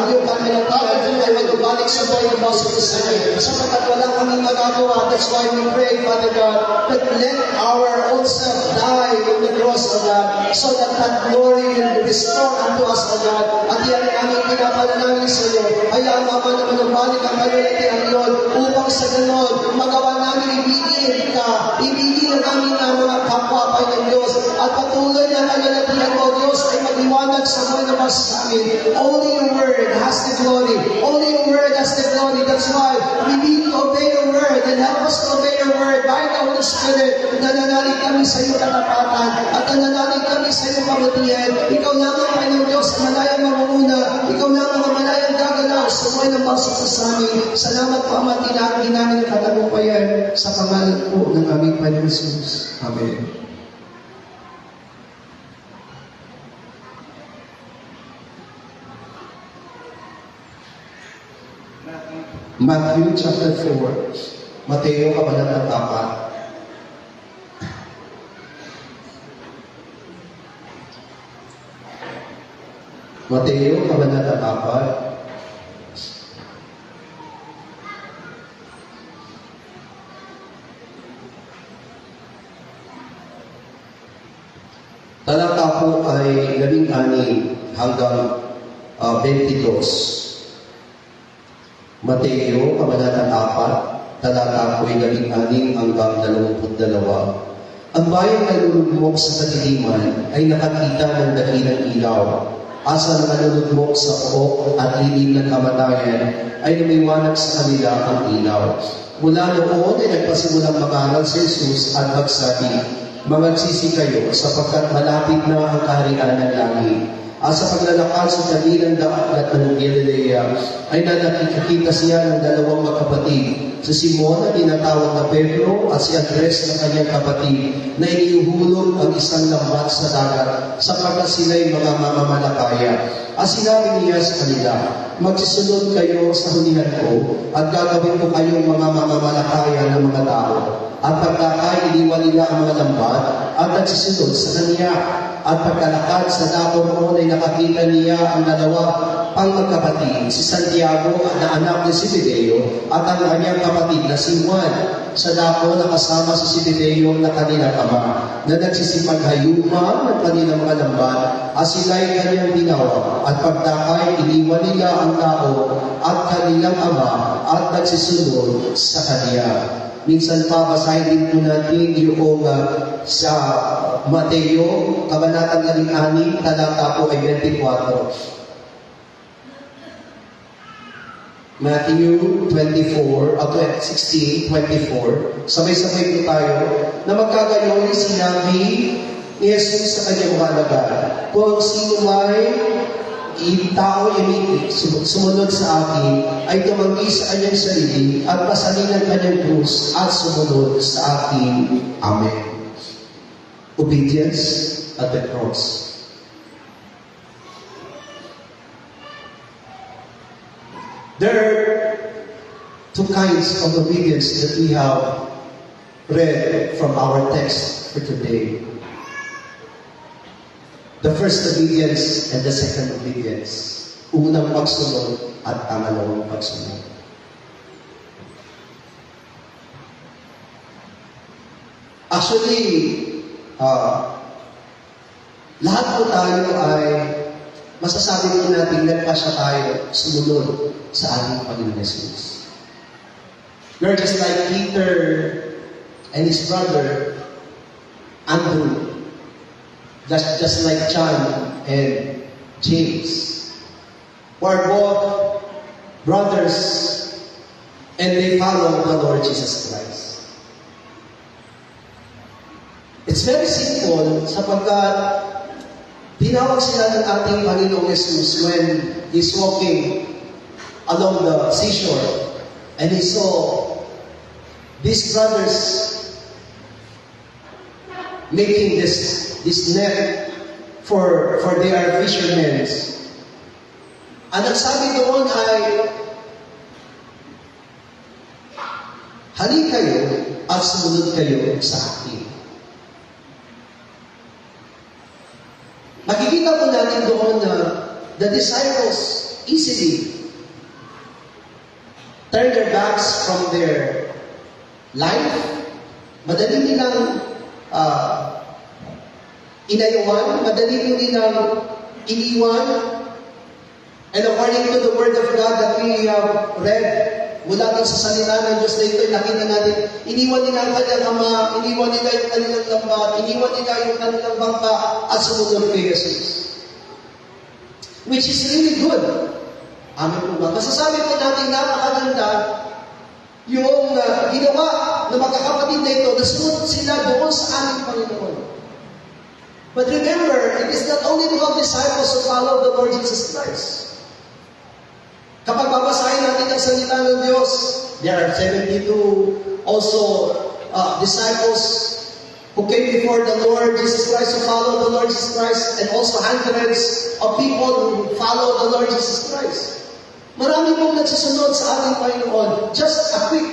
iyong kami ng tawag ay magbalik sa buhay ng bawat sa inyo. Sapagkat wala kaming magagawa. That's why we pray, Father God, that let our own self die on the cross, O God, so that that glory will be restored unto us, O God. At yan ang aming pinapanalangin sa iyo. Hayaan mo naman ang balik ang kaluwalhatian ng Lord upang sa ganon magawa namin ibigin ka, ibigin ang aming mga kapwa ng Diyos at patuloy na kaluwalhatian mo, Diyos, ay magliwanag sa buhay na mas sa amin. Only your word has the glory. Only your word has the glory. That's why we need to obey your word and help us to obey your word by the Holy Spirit. Nananalig kami sa iyong katapatan at nananalig kami sa iyong kabutihan. Ikaw lamang, Panginoon Diyos, ang malayang mamuna. Ikaw lamang ang malayang gagalaw sa buhay ng bawat sa amin. Salamat po, Ama, tinagin namin ang katagumpayan sa pangalan po ng aming Panginoon Jesus. Amen. Matthew chapter 4. Mateo kabanatang 4. Mateo kabanatang 4. Talata po ay 16. hanggang 22. Mateo, Kabanata 4, talata 16 hanggang 22. Ang bayang nalulugmok sa kadiliman ay nakakita ng dakilang ilaw. Asa na nalulugmok sa pook at lilim ng kamatayan ay lumiwanag sa kanila ang ilaw. Mula noon ay nagpasimulang mag-aral si Jesus at magsabi, "Mangagsisi kayo sapagkat malapit na ang kaharian ng langit." Sa paglalakad sa dakilang dagat ng Galilea ay nakikita siya ng dalawang magkapatid, si Simon na tinatawag na Pedro at si Andres na kanyang kapatid, na iniuhulog ang isang lambat sa dagat sapagkat sila'y mga mamamalakaya. Sinabi niya sa kanila, "Magsisunod kayo sa hulihan ko at gagawin ko kayong mga mamamalakaya ng mga tao." At pagkakain, iniwan nila ang mga lambat at nagsisunod sa kanya. At pagkalakad sa dako noon ay nakakita niya ang dalawa pang magkapatid, si Santiago na anak ni Zebedeo at ang kanyang kapatid na si Juan. Sa dako nakasama si Zebedeo na kanilang ama, na nagsisipaghayuman ng kanilang mga lambat, sila'y kanyang ginawa. At pagdakay, iniwan nila ang tao at kanilang ama at nagsisunod sa kanya. Minsan pa, basahin din po natin yung sa Mateo, Kabanatang 16, talata po ay 24. Matthew 16, 24. Sabay-sabay po tayo na magkagayon sinabi ni Jesus sa kanyang mga alagad, "Kung sino may tao imitik, sumunod sa akin, ay tumanggi sa kanyang sarili at pasalin ang kanyang krus at sumunod sa akin." Amen. Obedience at the cross. There are two kinds of obedience that we have read from our text for today. The first obedience and the second obedience. Unang pagsunod at pangalawang pagsunod. Actually, lahat po tayo ay masasabi po natin nagpasya tayo sumunod sa ating Panginoon Jesus. We're just like Peter and his brother, Andrew. Just like John and James. Who are both brothers and they follow the Lord Jesus Christ. It's very simple sapagkat tinawag sila ng ating Panginoong Jesus when He's walking along the seashore and He saw these brothers making this net for their fishermen. Ang nagsabi doon ay, "Halik kayo at sumunod kayo sa akin." Makikita po natin doon na the disciples easily turn their backs from their life. Madali nilang inayuan, madali nilang iniwan. And according to the Word of God that we have read, mula din sa salita ng Diyos na ito, nakita natin, iniwan nila ang kanyang ama, iniwan nila yung kanilang lambat, iniwan nila yung kanilang bangka, at sumunod kay Jesus. Which is really good. Amen po ba? Masasabi po natin napakaganda yung ginawa ng magkakapatid na ito, na sumunod sila doon sa aming Panginoon. But remember, it is not only 12 disciples who follow the Lord Jesus Christ. Kapag babasahin natin ang salita ng Diyos, there are 72 also disciples who came before the Lord Jesus Christ, who followed the Lord Jesus Christ, and also hundreds of people who follow the Lord Jesus Christ. Marami pong nagsisunod sa ating Panginoon. Just a quick.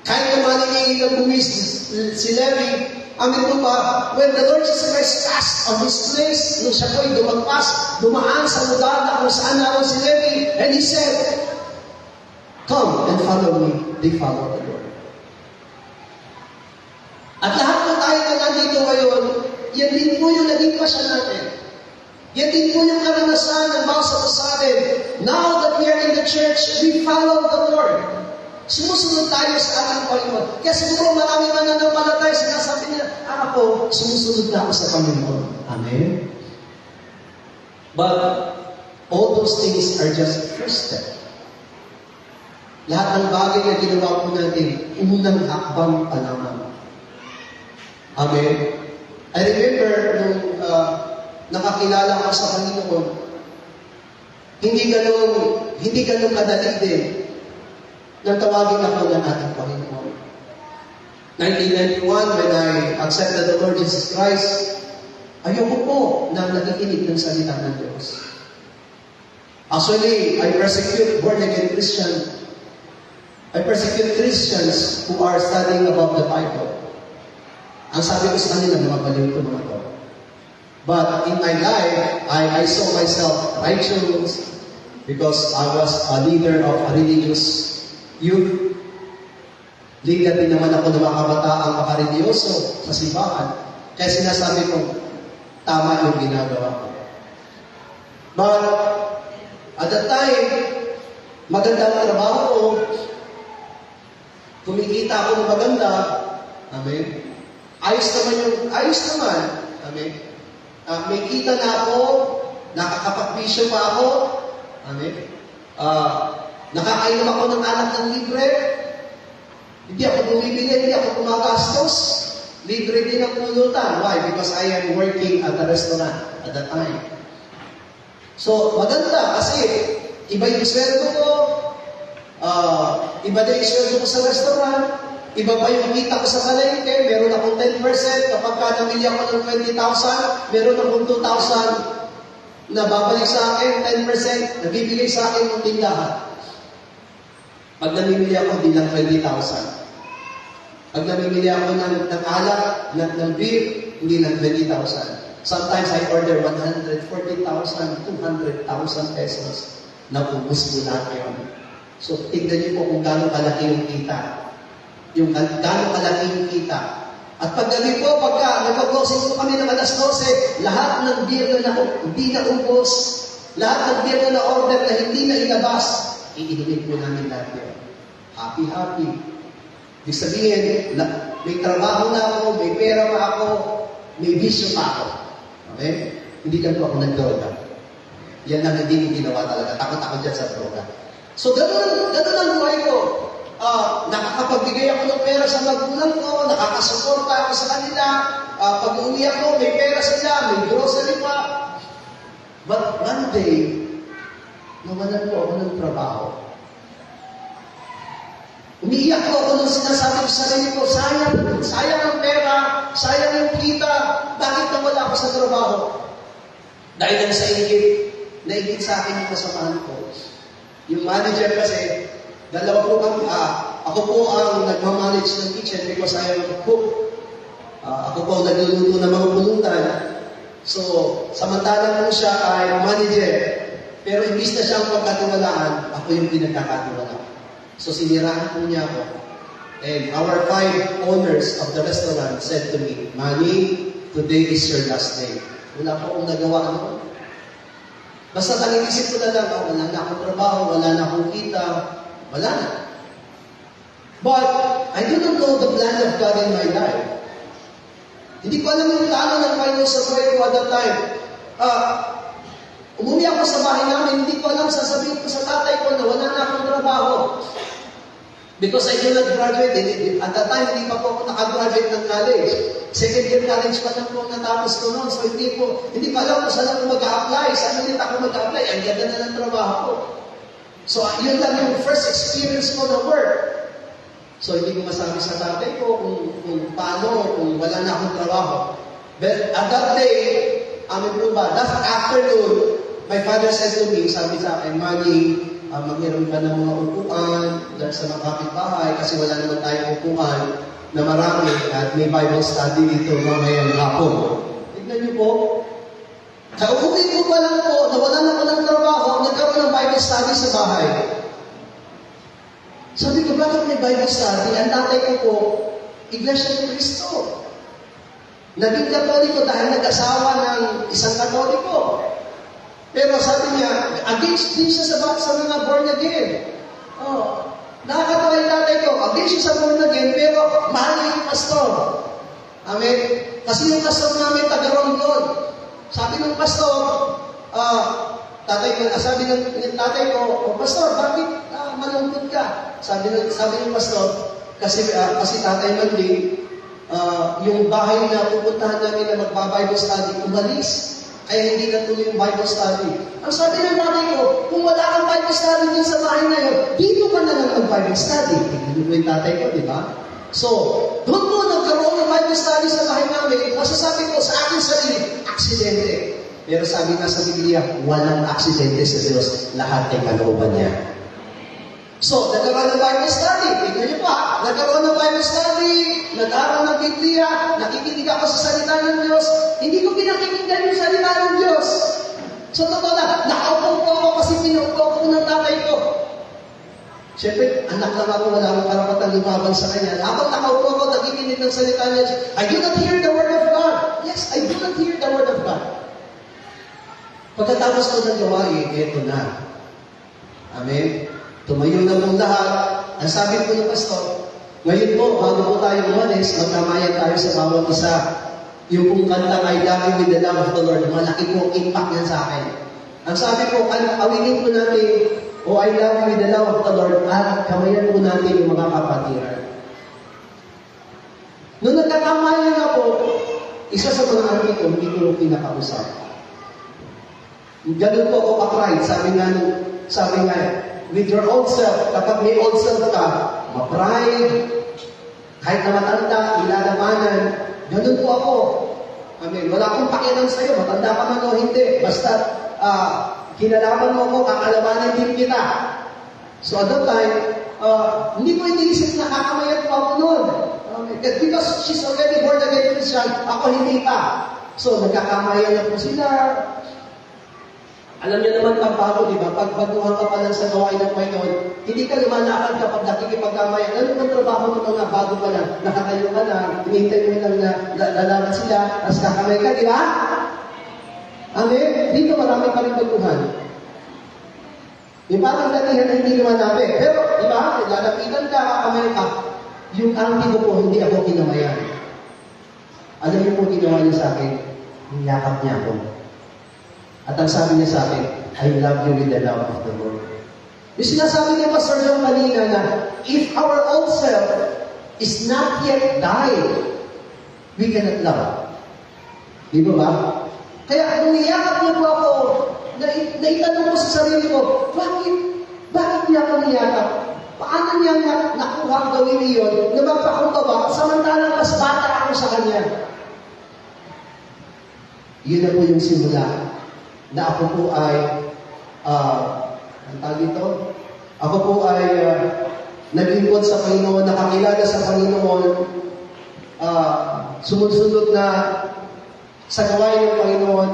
Kahit naman ng buwis si Levi, amin po ba, when the Lord Jesus Christ passed on His place, nung siya po'y dumaan sa lugar na kung saan naroon si Levi, and He said, "Come and follow me." They follow the Lord. At lahat po tayo na nandito ngayon, yan din po yung naging pasya natin. Yan din po yung karanasan ng bawat sa atin. Now that we are in the church, we follow the Lord. Sumusunod tayo sa ating Panginoon. Kaya siguro marami mananampalataya, sinasabi nila, ako, sumusunod na ako sa Panginoon. Amen? But all those things are just first step. Lahat ng bagay na ginawa po natin, unang hakbang pa lamang. Amen? I remember nung nakakilala ko sa Panginoon, hindi ganun kadali din nang tawagin ako ng ating Panginoon. 1991, when I accepted the Lord Jesus Christ, ayoko po na nakikinig ng salita ng Diyos. Actually, I persecute born-again Christians. I persecute Christians who are studying about the Bible. Ang sabi ko sa kanila, mga baliw ito mga to. But in my life, I saw myself righteous because I was a leader of a religious youth. Leader din naman ako ng mga kabataang makareligyoso sa simbahan. Kaya sinasabi ko, tama yung ginagawa ko. But at that time, maganda ang trabaho ko. Kumikita ako ng maganda. Amen. Ayos naman. Amen. May kita na ako, nakakapag-vision pa ako. Amen. Nakakainom ako ng alak ng libre. Hindi ako bumibili, hindi ako gumagastos. Libre din ang pulutan. Why? Because I am working at a restaurant at that time. So, maganda kasi iba yung sweldo ko, iba din yung sweldo ko sa restaurant, iba pa yung kita ko sa palengke, meron akong 10%, kapag namili ako ng 20,000, meron akong 2,000 na babalik sa akin, 10%, nabibigay sa akin ng tindahan. Pag namimili ako, hindi lang 20,000. Pag namimili ako ng alak, ng beer, hindi lang 20,000. Sometimes I order 140,000, 200,000 pesos. Napubos ko lahat yun. So, tignan niyo po kung gaano kalaki yung kita. Yung gaano kalaki yung kita. At paggabi po, pagka nagpag-closing po kami ng alas 12, lahat ng beer na hindi naubos, lahat ng beer na order na hindi na ilabas, iinumin po namin lahat yun. Happy. Ibig sabihin, may trabaho na ako, may pera pa ako, may bisyo pa ako. Okay? Hindi lang po ako nag-droga. Yan lang hindi ko ginawa talaga. Takot ako dyan sa droga. So, ganun ang buhay ko. Nakakapagbigay ako ng pera sa magulang ko, nakakasuporta ako sa kanila, pag uwi ako, may pera sila, may grocery pa. But one day, nawalan po ako ng trabaho. Umiiyak ko ako nung sinasabi ko sa sarili ko, sayang ang pera, sayang yung kita, bakit nawala ako sa trabaho? Dahil lang sa naigit sa akin yung kasamahan ko. Yung manager kasi, dalawa po kami, ako po ang nagmamanage ng kitchen because I am a cook. Ako po nagluluto ng mga pulutan. So, samantalang po siya ay manager. Pero imbis na siyang pagkatiwalaan, ako yung pinagkakatiwalaan. So, siniraan po niya ako. And our 5 owners of the restaurant said to me, Manny, today is your last day. Wala po akong nagawa ano. Basta tanilisip ko na lang, wala na akong trabaho, wala na akong kita, wala na. But, I do not know the plan of God in my life. Hindi ko alam yung plano ng Panginoon sa buhay ko at that time. Umumi ako sa bahay namin, hindi ko alam, sasabihin ko sa tatay ko na wala na akong trabaho. Because I did not graduate. At that time, hindi pa po ako nakagraduate ng college. Second year college pa lang po natapos ko noon. So hindi pa alam kung saan ako mag-a-apply. Saan ulit ako mag-a-apply. Ang ganda na ng trabaho ko. So yun lang yung first experience ko na work. So hindi ko masabi sa tatay ko kung paano, kung wala na akong trabaho. But at that day, amin po ba, that afternoon, my father said to me, sabi sa akin, Manny, maghiram ka ng mga upuan sa mga kapitbahay kasi wala naman tayong upuan na marami at may Bible study dito mamayang hapon. Tignan niyo po. Sa uuwi ko pa lang po, nawalan ako ng trabaho, nagkaroon ng Bible study sa bahay. Sabi ko, bakit may Bible study? Ang tatay ko po, Iglesia ni Cristo. Naging Katoliko dahil nag-asawa ng isang Katoliko. Pero sabi niya, against din siya sa mga born again. Oh, nakakatawa yung tatay ko, against siya sa born again, pero mahal niya yung pastor. Amen? Kasi yung pastor namin, taga-Rondon. Sabi ng pastor, sabi ng tatay ko, oh, pastor, bakit malungkot ka? Sabi ng pastor, kasi tatay Mandy, yung bahay na pupuntahan namin na magba-Bible study, umalis. Kaya hindi natuloy yung Bible study. Ang sabi ng tatay ko, kung wala kang Bible study din sa bahay na yun, dito ka na lang ang Bible study. Tignan mo yung tatay ko, di ba? So, doon mo nagkaroon ng Bible study sa bahay namin, masasabi ko sa aking sarili, aksidente. Pero sabi nga sa Biblia, walang aksidente sa Diyos. Lahat ay kalooban niya. So, nagkaroon ng Bible study. Tignan niyo pa, nagkaroon ng Bible study, nag-aaral ng Biblia, nakikinig ako sa salita ng Diyos, hindi ko pinakikinggan yung salita ng Diyos. So, totoo na, nakaupo po ako kasi pinuupo ko ng tatay ko. Siyempre, anak lang ako, wala akong karapatang lumaban sa kanya. Habang nakaupo ako, nakikinig ng salita ng Diyos, I do not hear the word of God. Yes, I do not hear the word of God. Pagkatapos ko ng gawain, eto na. Amen? Tumayo na mong lahat. Ang sabi ko ng pastor, ngayon po, bago po tayo umalis, magkamayan tayo sa bawat isa. Yung pong kantang I love you with the love of the Lord, malaki pong impact yan sa akin. Ang sabi ko, awinin po natin, oh, I love you with the love of the Lord, at kamayan po natin yung mga kapatiran. Noong nagkakamayan na po, isa sa mga anak ko, hindi ko pinakausap. Ganun po ako pa-pride. Sabi nga, with your old self, kapag may old self ka, ma-pride, kahit na matanda, ilalabanan, ganun po ako. Amen. Wala akong pakialam sa'yo, matanda ka man o hindi. Basta, kinalaban mo ako, kakalabanin din kita. So at that time, hindi ko iniisip na kakamayan pa ako noon. Because she's already born again Christian, ako hindi pa. So nagkakamayan na po sila. Alam niyo naman pag bago, di ba? Pag baguhan ka pa lang sa gawain ng Panginoon, hindi ka lumalakad kapag nakikipagkamayan. Ano ang trabaho mo mga bago pa lang? Nakatayo ka lang, hinihintay mo lang na lalaban sila, tapos kakamay ka, di ba? Amen? Dito marami pa rin baguhan. Yung parang datihan na hindi lumalapit. Pero, di ba? Lalapitan ka, kakamay ka. Yung auntie ko po, hindi ako kinamayan. Alam niyo po ginawa niya sa akin? Niyakap niya ako. At ang sabi niya sa akin, I love you with the love of the Lord. Yung sinasabi ni Pastor John kanina na, if our old self is not yet died, we cannot love. Di ba? Kaya nung niyakap niya po ako, naitanong ko sa sarili ko, bakit niya ako niyakap? Paano niya nakuha ang gawin iyon na magpakumbaba samantalang mas bata ako sa kanya? Yun na po yung simula na ako po ay, ang tawag dito? Ako po ay naglingkod sa Panginoon, nakakilala sa Panginoon, sunod-sunod na sa gawain ng Panginoon.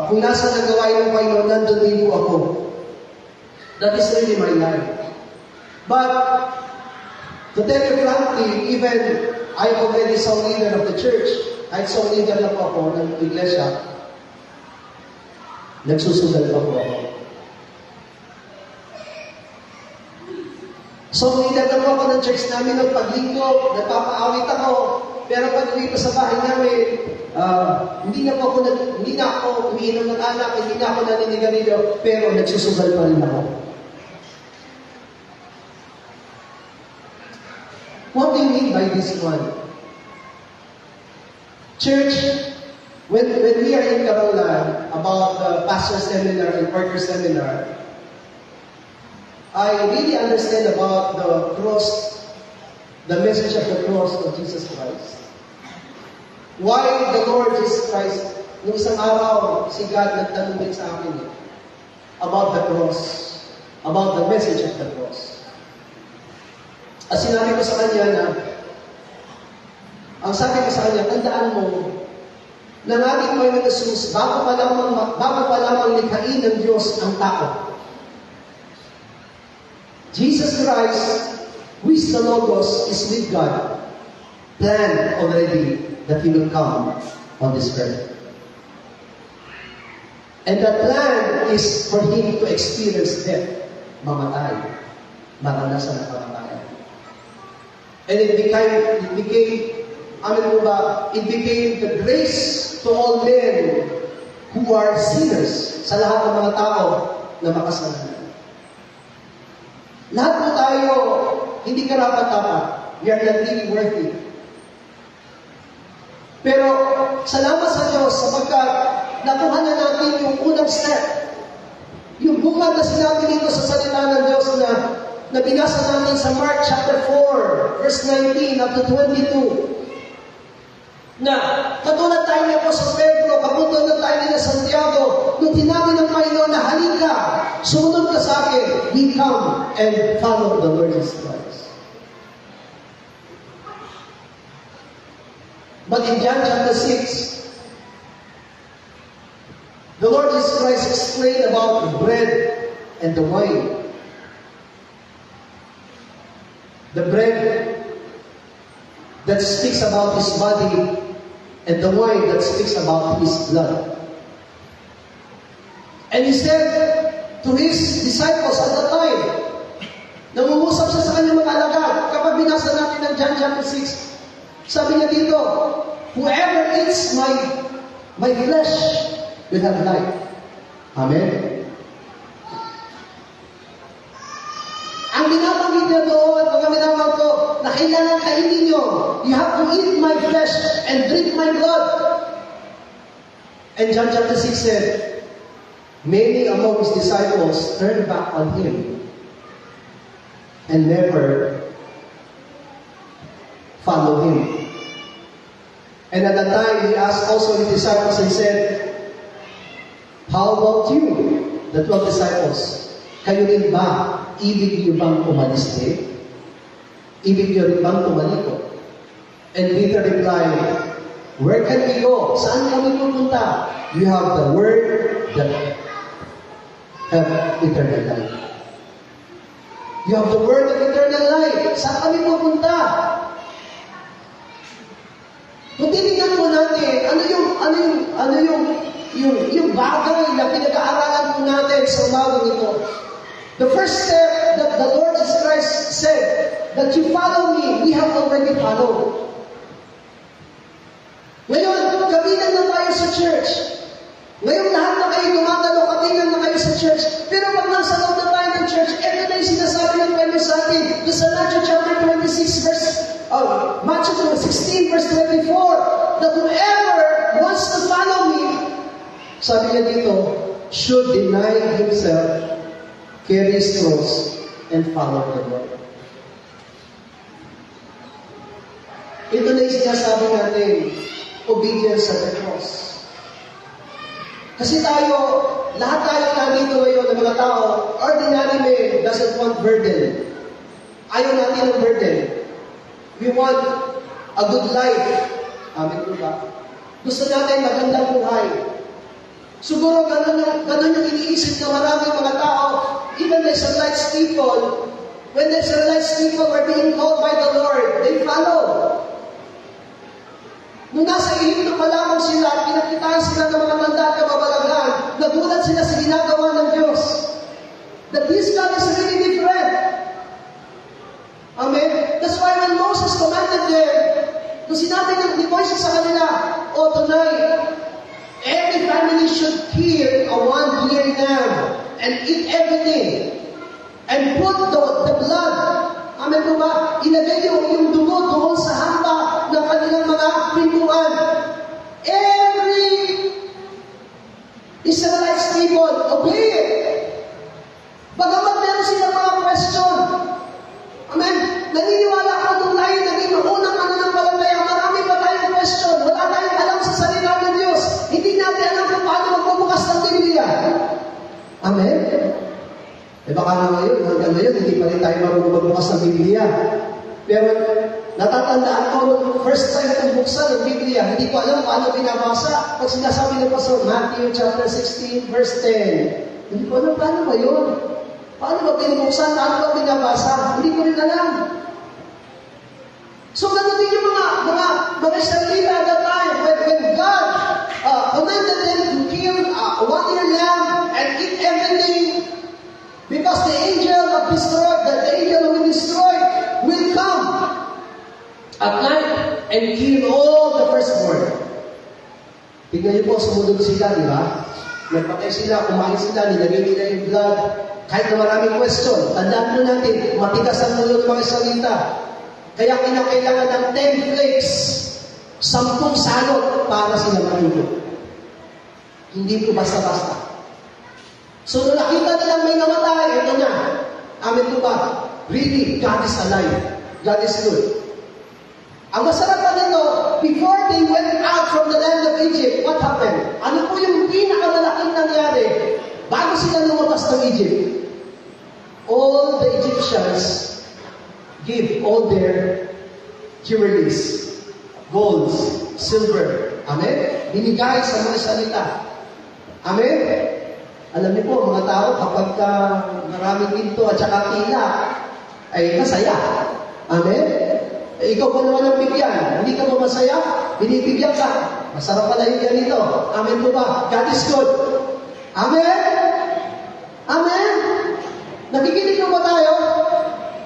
Kung nasa na gawain ng Panginoon, nandun din po ako. That is really my life. But, to tell you frankly, even I'm already song leader of the church, kahit song leader na po ako ng iglesia, nagsusugal pa po ako. So, leader na po ako ng church namin ng paglinggo, nagpapaawit ako, pero pag uwi ko sa bahay namin, hindi na ako umiinom ng alak, hindi na ako naninigarilyo, pero nagsusugal pa rin ako. What do you mean by this one? Church, when we are in Carolan about the pastor seminar and worker seminar, I really understand about the cross, the message of the cross of Jesus Christ. Why the Lord Jesus Christ, nung isang araw, si God nagtanong din sa akin about the cross, about the message of the cross. At sinabi ko sa kanya na, ang sabi ko sa kanya, tandaan mo, na ng ating Panginoon Jesus, bago pa lamang likhain ng Diyos ang tao. Jesus Christ, who is the Logos, is with God, planned already that He will come on this earth. And that plan is for Him to experience death, mamatay, maranasan ang kamatayan. And it became the grace to all men who are sinners, sa lahat ng mga tao na makasalanan. Lahat po tayo, hindi karapat-dapat. We are not really worthy. Pero, salamat sa Diyos sapagkat nakuha na natin yung unang step. Yung bungad na sinabi dito sa salita ng Diyos na binasa natin sa Mark chapter 4, verse 19 up to 22. Na katulad tayo ni Apostol Pedro, katulad na tayo ni Santiago, nung tinabi ng Panginoon na halika, sumunod ka sa akin, we come and follow the Lord Jesus Christ. But in John chapter 6, the Lord Jesus Christ explained about the bread and the wine. The bread that speaks about His body and the wine that speaks about His blood. And He said to His disciples at the time, nangungusap siya sa kanyang mga alagad, kapag binasa natin ng John chapter 6, sabi niya dito, whoever eats my flesh will have life. Amen? Ang binabanggit niya doon, pag minamang ko, na kailangan kainin niyo, you have to eat my flesh and drink my blood. And John chapter 6 said, many among His disciples turned back on Him and never followed Him. And at that time, He asked also His disciples and said, how about you, the 12 disciples? Kayo rin ba, ibig niyo bang umalis din? Ibig niyo rin bang tumalikod? And Peter replied, where can we go? Saan kami pupunta? You have the word that have eternal life. You have the word of eternal life. Saan kami pupunta? Kung titignan po natin, yung bagay na pinag-aaralan po natin sa umagang ito. The first step that the Lord Jesus Christ said, that you follow me, we have already followed. Ngayon, kabilang na tayo sa church. Ngayon, lahat na kayo gumagano, kabilang na kayo sa church. Pero pag nasa loob na tayo ng church, ito na yung sinasabi ng Bible sa atin. Sa Matthew chapter 16, verse 24, that whoever wants to follow me, sabi niya dito, should deny himself, carry his cross, and follow the Lord. Ito na yung sinasabi natin, obedience at the cross. Kasi lahat tayo nandito ngayon ng mga tao, ordinary men doesn't want burden. Ayaw natin ng burden. We want a good life. Amen po ba? Gusto natin magandang buhay. Siguro ganun yung iniisip ng maraming mga tao. Even the Israelites people, when the Israelites people were being called by the Lord, they follow. Nung nasa Egypto pa lamang sila, pinakitaan sila ng mga tanda at kababalaghan, nagulat sila sa ginagawa ng Diyos. That this God is really different. Amen? That's why when Moses commanded them, nung sinabi ni Moses sa kanila, tonight, every family should kill a one-year lamb and eat everything and put the blood, amen po ba? Ilagay yung dugo doon sa hamba ng kanilang mga pintuan. Every Israelites people obey it. Bagamat meron silang mga question. Amen? Naniniwala ko nung tayo naging unang mananampalataya, marami pa tayong question. Wala tayong alam sa salita ng Diyos. Hindi natin alam kung paano magbubukas ng Biblia. Amen? Baka na ngayon, hanggang ngayon, hindi pa rin tayo marunong magbukas ng Biblia. Pero natatandaan ko nung first time kong buksan ng Biblia, hindi ko alam paano binabasa. Pag sinasabi ng Pastor, Matthew chapter 16, verse 10. Hindi ko alam paano ba yun? Paano ba binubuksan? Paano ba binabasa? Hindi ko rin alam. So, ganun din yung mga Israelita at Tignan niyo po, sumunod sila, di ba? Nagpatay sila, kumain sila, nilagay nila yung blood. Kahit na maraming question, tandaan mo natin, matigas ang ulo ng mga salita. Kaya kinakailangan ng 10 flakes, 10 salot para sila matulog. Hindi po basta-basta. So, nung nakita nilang may namatay, ito na. Amen po ba? Really, God is alive. God is good. Ang masarap pa nito, before they went out from the land of Egypt, what happened? Ano po yung pinakamalaking nangyari bago sila lumabas ng Egypt? All the Egyptians give all their jewelries, golds, silver. Amen? Binigay sa mga salita. Amen? Alam niyo po, mga tao, kapag maraming ginto at saka tila, ay masaya. Amen? Ikaw pa naman ang bigyan. Hindi ka ba masaya? Binibigyan ka. Masarap pala yung ganito. Amen po ba? God is good. Amen? Amen? Nakikinig mo ba tayo?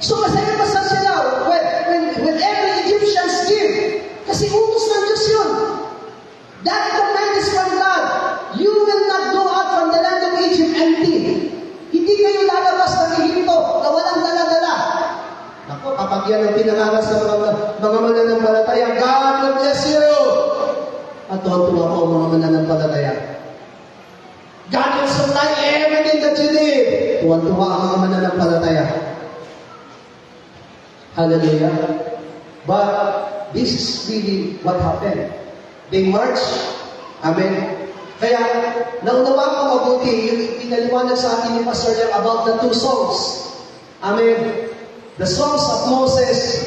So masaya sila when every Egyptians give. Kasi utos ng Diyos yun. That command is from God. You will not go out from the land of Egypt empty. Hindi kayo lalabas ng Egypto na walang dala-dala. Ako, kapag yan ang pinangalas ng mga mananampalataya, God will bless you. At tuwa po ang mga mananampalataya. God will supply everything that you need. Tuwa ang mga mananampalataya. Hallelujah. But this is really what happened. They marched. Amen. Kaya, naunawa ko mabuti yung pinaliwanag sa atin ni Pastor Jeff about the 2 songs. Amen. The songs of Moses,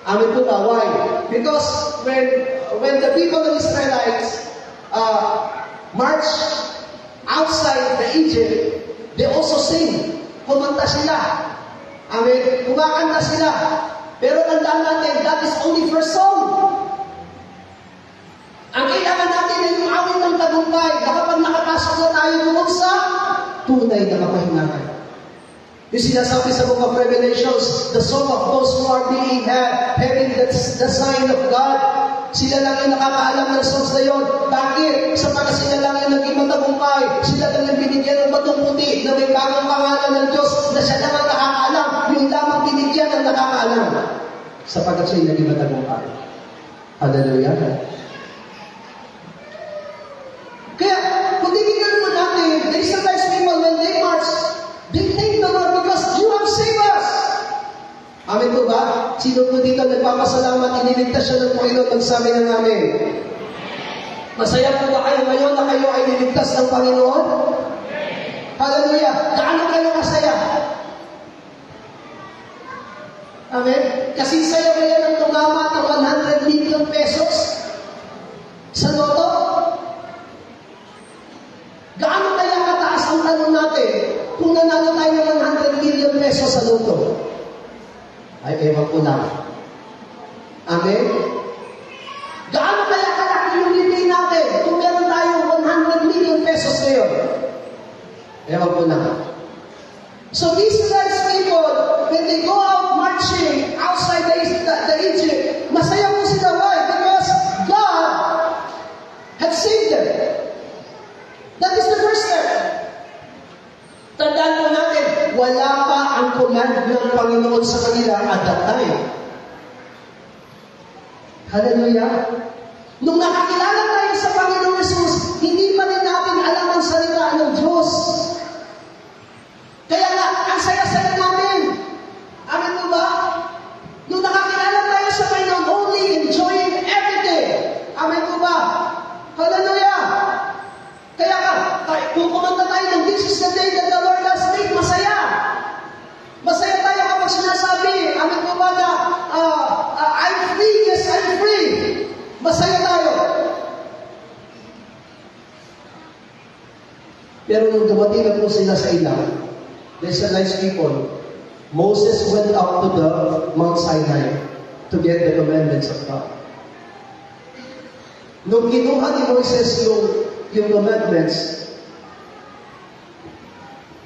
amen po ba? Why? Because when the people of Israelites march outside the Egypt, they also sing. Kumanta sila. Amen? Kumakanta sila. Pero tandaan natin, that is only for song. Ang kailangan natin ay yung awit ng tagumpay na kapag nakapasok na tayo doon sa tunay na kapahingahan. Yung sinasabi sa book of Revelations, the song of those who are being having the sign of God. Sila lang yung nakakaalam ng songs na yun. Bakit? Sapagkat sila lang yung naging matagumpay. Sila lang yung binigyan ng batong puti na may bagong pangalan ng Diyos na siya lang ang nakakaalam. Yung lamang binigyan ang nakakaalam. Sapagkat siya yung naging matagumpay. Hallelujah. Kaya, kung titignan mo natin, the Israelites people, when they march, they thank the Lord because you have saved us. Amen po ba? Sino po dito nagpapasalamat, iniligtas siya ng Panginoon, magsabi ng amin. Masaya po ba kayo ngayon na kayo ay niligtas ng Panginoon? Hallelujah! Gaano kayo masaya? Amen? Kasi saya ba yan ang tumama ng 100 million pesos sa loto? Gaano kaya kataas ang tanong natin kung nanalo tayo ng 100 million pesos sa loto? Ay, ewan ko na. Amen? Gaano kaya kalaki yung libay natin kung meron tayo 100 million pesos ngayon? Ewan ko na. So these Israelite people, when they go out marching outside the Egypt, masaya po sila. Why? Because God had saved them. That is the first step. Tandaan po natin, wala pa ang command ng Panginoon sa kanila at that time. Hallelujah. Nung nakakilala tayo sa Panginoon Jesus, hindi pa rin natin alam ang salita ng Diyos. Kaya nga, ang saya-saya namin. Amen mo ba? Nung nakakilala tayo sa Panginoon, only enjoying everything. Amen mo ba? Hallelujah. Kaya ka, kung kumanta tayo ng this is the day that the Lord has made, masaya. Masaya tayo kapag sinasabi, amin ko ba na, I'm free, yes, I'm free. Masaya tayo. Pero nung dumating na po sila sa ilang, the Israelite people, Moses went up to the Mount Sinai to get the commandments of God. Nung kinuha ni Moses yung commandments,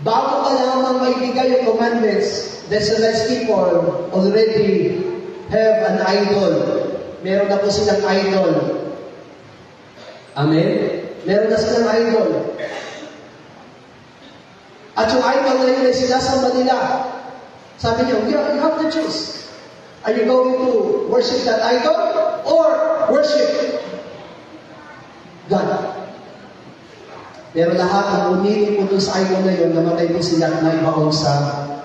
bago pa lamang maibigay yung commandments, the Israelite people already have an idol. Meron na po silang idol. Amen? Meron na silang idol. At yung idol na yun ay sinasamba nila. Sabi niyo, you have to choose. Are you going to worship that idol or worship God? Pero lahat ang umili po doon sa idol na yun, namatay po sila at naibaon sa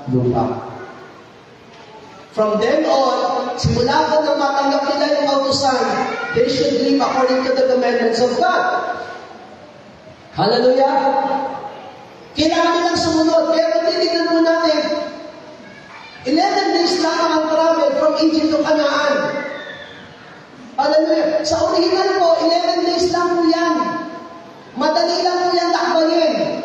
lupa. From then on, simula po nang matanggap nila yung kautusan, they should live according to the commandments of God. Hallelujah! Kailangan nilang sumunod. Pero titignan po natin, 11 days lang ang travel from Egypt to Canaan. Hallelujah! Sa original po, 11 days lang po yan. Madali lang po yan lakbayin.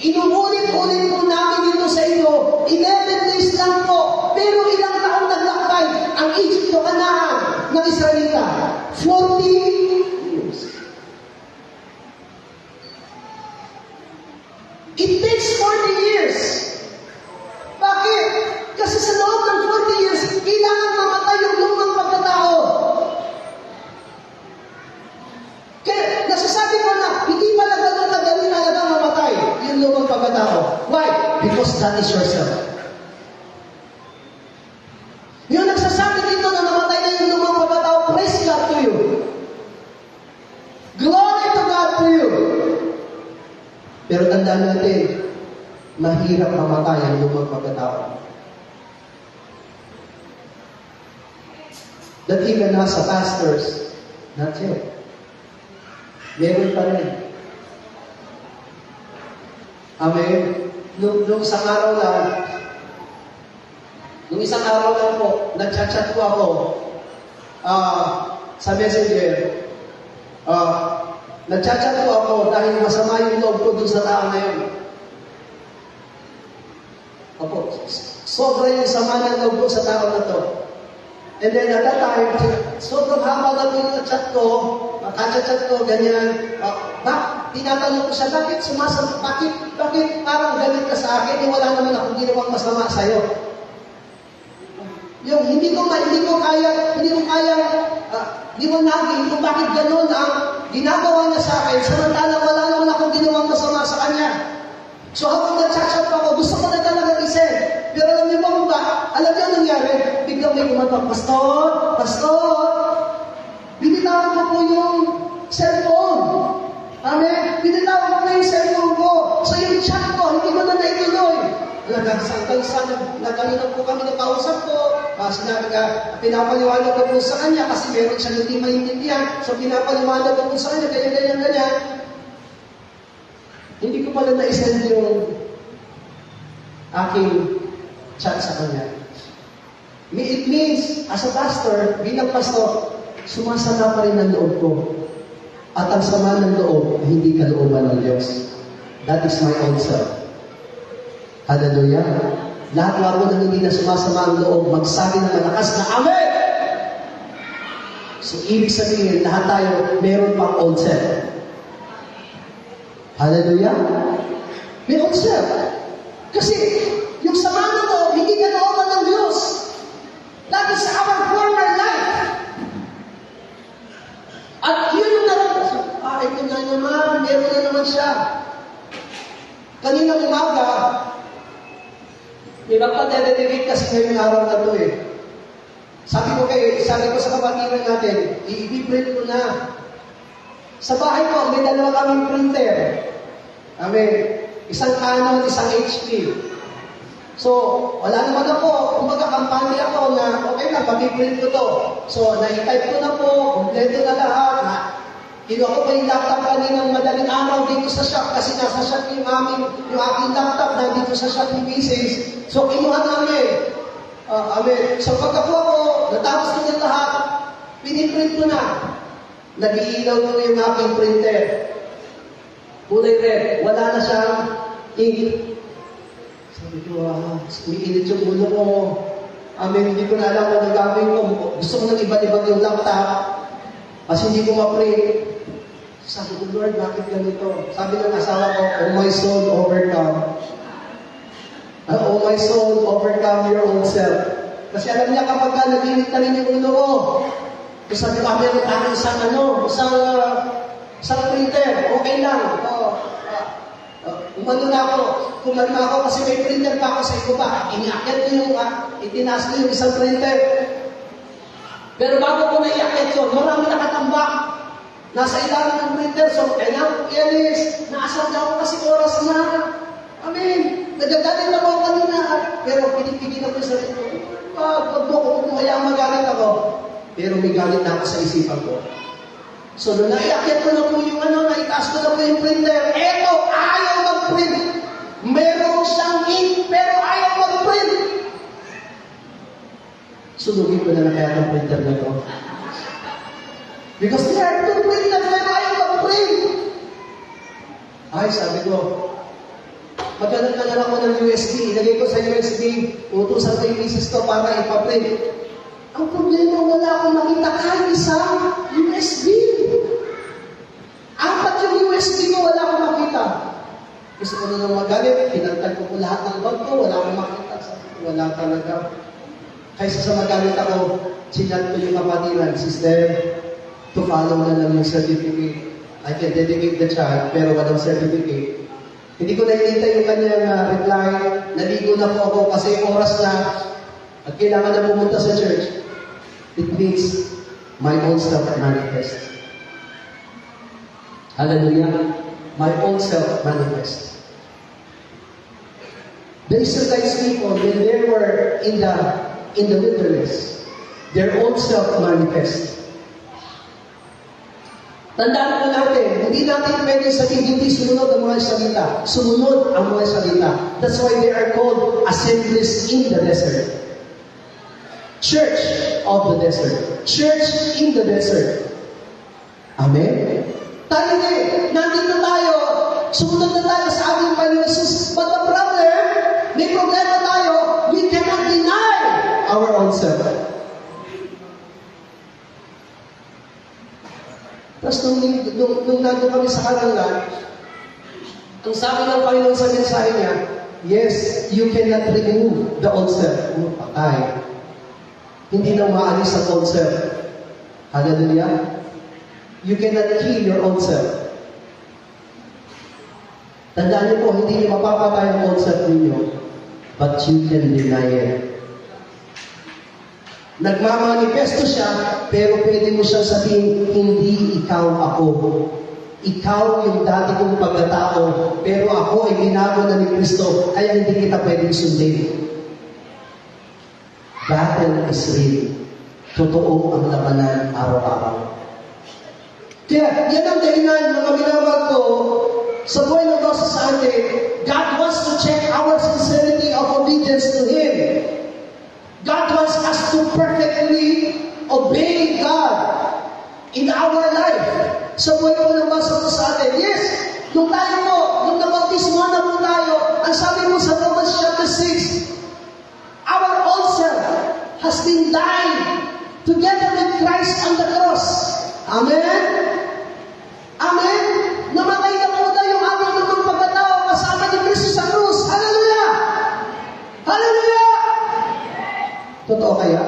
Inuulit-ulit po namin dito sa inyo, 11 days lang po. Pero ilang taon naglakbay ang Egypt to Canaan ng Israelita? 40 years. It takes 40 years. Bakit? Kasi sa loob ng 40 years, kailangan mamatay yung lumang pagkatao. Kaya nasasabi ko na, hindi pala ganun kadali talaga mamatay yung lumang pagkatao. Why? Because that is yourself. Yung nagsasabi dito na namatay na yung lumang pagkatao, praise God to you. Glory to God to you. Pero tandaan natin, mahirap mamatay ang lumang pagkatao. That even as a pastors, not yet. Meron pa rin. Amen? Nung isang araw lang po, nag-chat po ako sa messenger. Nag-chat po ako dahil masama yung loob ko dun sa tao na yun. Opo, sobra yung sama ng loob ko sa tao na to. And then at that time, sobrang haba na po yung chat ko, kachat-chat ko, ganyan. Tinatanong ko siya, bakit parang galit ka sa akin, wala naman akong ginawang masama sa'yo. Yung hindi ko kaya, di mo naging kung bakit gano'n ang ginagawa niya sa akin, samantala wala naman akong ginawang masama sa kanya. So habang nag-chat ako, gusto ko na talaga i-send. Pero alam niyo ba kung ba? Alam niyo ang nangyari? Biglang may kumatawag, Pastor, binitawan ko po yung cellphone. Amen? Binitawan ko na yung cellphone ko. So yung chat ko, hindi ko na naituloy. Nagkanina po kami ng kausap ko. Sinabi ka, pinapaliwanag ko po sa kanya kasi meron siya hindi maintindihan. So pinapaliwanag ko po sa kanya, ganyan. Hindi ko pala na-send yung aking chat sa kanya. It means, as a pastor, bilang pastor, sumasama pa rin ang loob ko. At ang sama ng loob, hindi kalooban ng Diyos. That is my own self. Hallelujah. Lahat waro na hindi na sumasama ang loob, magsabi ng malakas na Amen! So, ibig sabihin, lahat tayo, meron pang old self. Hallelujah? May old self. Kasi, yung sama ng loob, hindi kalooban ng Diyos. That is our former life. At yun yung naramdaman. Ito na naman, meron na naman siya. Kanina umaga, pinagpa-dedicate kasi ngayong araw na ito eh. Sabi ko sa kapatiran natin, i-print ko na. Sa bahay ko, may dalawa kaming printer. Amen. Isang Canon, isang HP. So, wala naman ako. Kumbaga, kampanya ako na, okay na, pag-print ko to. So, na-type ko na po, kompleto na lahat. Kinuha ko pa yung laptop kaninang madaling araw dito sa shop kasi nasa shop yung aking laptop na dito sa shop ni Mrs. So, kinuha namin. Amen. So, pagkakuha ko, natapos ko yung lahat, piniprint ko na. Nag-iilaw ko yung aking printer. Kulay red. Wala na siyang ink. Sabi ko, umiinit yung ulo ko. Amen. Hindi ko na alam kung nagagawin ko. Gusto ko nang iba-ibag yung laptop. Kasi hindi ko ma-print. Sabi ko, Lord, bakit ganito? Sabi ng asawa ko, oh my soul, overcome. Oh my soul, overcome your own self. Kasi alam niya kapag nag-init na rin yung ulo ko. So sabi ko, meron tayo isang Sa printer, okay lang. Umano na ako, kumalma ako kasi may printer pa ako sa iba. Iniakyat ko yung, itinaas ko yung isang printer. Pero bago ko naiakyat yun, marami nakatambak. Nasa ilalim ng printer, so kailangan ko i-alis. Naasal na ako kasi oras na. Amen. Nagagalit ako kanina. Pero pinipigil ako sa sarili ko. Huwag mo kung hayaan magalit ako. Pero may galit na ako sa isipan ko. So, nung naiakyat ko na po yung naitaas ko na po yung printer, eto, ayaw mag-print. Meron siyang ink, pero ayaw mag-print. Sunugin ko na lang kaya ng printer na to. Because there are two printers, pero ayaw mag-print. Ay, sabi ko, magkaroon ka na lang ako ng USB. Ilagay ko sa USB, utusan ko yung misis ko para ipaprint. Ang problema, wala akong makita kahit isang USB. Apat yung USB ko, wala akong makita. Gusto ko na nang magalit, pinantag ko lahat ng bag ko, wala akong makita. Wala talaga. Kaysa sa magalit ako, sinat ko yung kapatiran, sister, to follow na lang yung certificate. I can dedicate the child, pero walang certificate. Hindi ko nakikita yung kanyang reply. Naligo na po ako kasi oras na at kailangan na pumunta sa church. It means my own self manifest. Hallelujah. My own self manifest. The Israelites people, when they were in the wilderness, their own self manifest. Tandaan po natin, hindi natin pwede sabihin, hindi sumunod ang mga salita. Sumunod ang mga salita. That's why they are called assemblies in the desert. Church of the desert. Church in the desert. Amen? Tayo din, nandito tayo, sumunod na tayo sa ating Panginoon Jesus. But the problem, may problema tayo, we cannot deny our own self. Tapos nung nandun kami sa Karangan, ang sabi ng Panginoon sa mensahe niya, yes, you cannot remove the old self. Patay. Hindi na maalis ang old self. Hallelujah. You cannot kill your old self. Tandaan niyo po, hindi niyo mapapatay ang old self ninyo, but you can deny it. Nagmamanifesto siya, pero pwede mo siyang sabihin, hindi ikaw ako. Ikaw yung dati kong pagkatao, pero ako ay binago na ni Kristo, kaya hindi kita pwedeng sundin. Battle is real. Totoo ang labanan araw-araw. Kaya, yan ang dahilan, mga minamag ko, sa buhay ng Diyos sa atin, God wants to check our sincerity of obedience to Him. God wants us to perfectly obey God in our life. Sa buhay po ng Diyos sa atin. Yes, nung tayo po, nung nabautismo na po tayo, ang sabi mo sa Romans chapter 6, our old self has been died together with Christ on the cross. Amen? Amen? Namatay na po tayo yung ating lutong pagkatao kasama ni Kristo sa krus. Hallelujah! Hallelujah! Totoo kaya?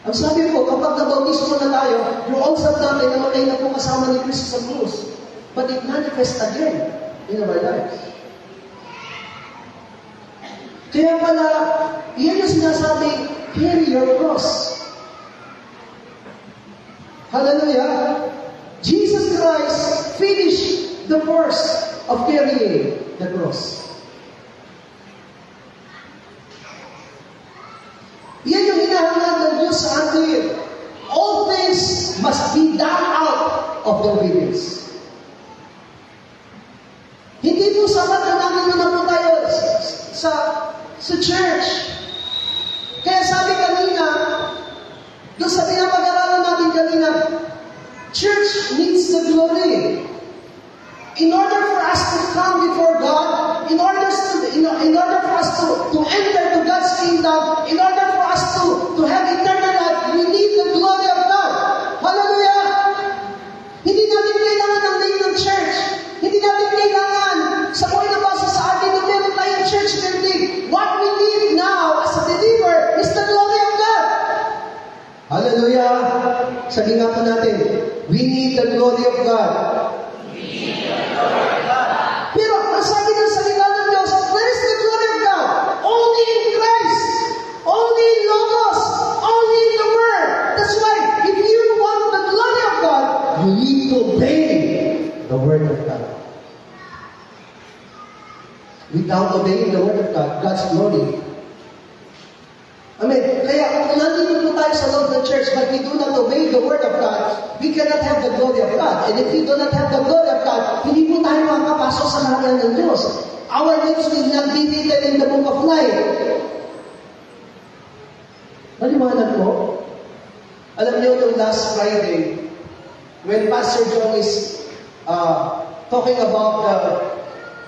Ang sabi po, kapag nabautismo na tayo, yung old self natin namatay na po kasama ni Kristo sa krus. But it manifests again in our lives. Kaya pala, yan yung sinasabi, carry your cross. Hallelujah! Jesus Christ finished the course of carrying the cross. Yan yung hinahangad ng Diyos sa atin. All things must be done out of the obedience. Hindi po sapat na namin na po tayo sa church. Kaya sabi kanina, doon sa pinapag-aralan natin kanina, church needs the glory. In order for us to come before God, in order for us to enter to God's kingdom, in order for us to have eternal life, we need the glory of God. Hallelujah! Hindi natin kailangan ng name ng church. Hindi natin kailangan sa buhay na basa sa atin na meron tayong church building. What we need now as a believer is the glory of God. Hallelujah! Sabi nga po natin, we need the glory of God. Pero ang sabi ng salita ng Diyos, where is the glory of God? Only in Christ. Only in Logos. Only in the Word. That's why, if you want the glory of God, you need to obey the Word of God. Without obeying the Word of God, God's glory. Amen. Kaya kung nandito po tayo sa loob ng church, but we do not obey the Word of God, we cannot have the glory of God. And if we do not have the glory of God, hindi po tayo makakapasok sa harapan ng Diyos. Our names will not be written in the book of life. Maliwanag po. Alam niyo, nung last Friday, when Pastor John is talking about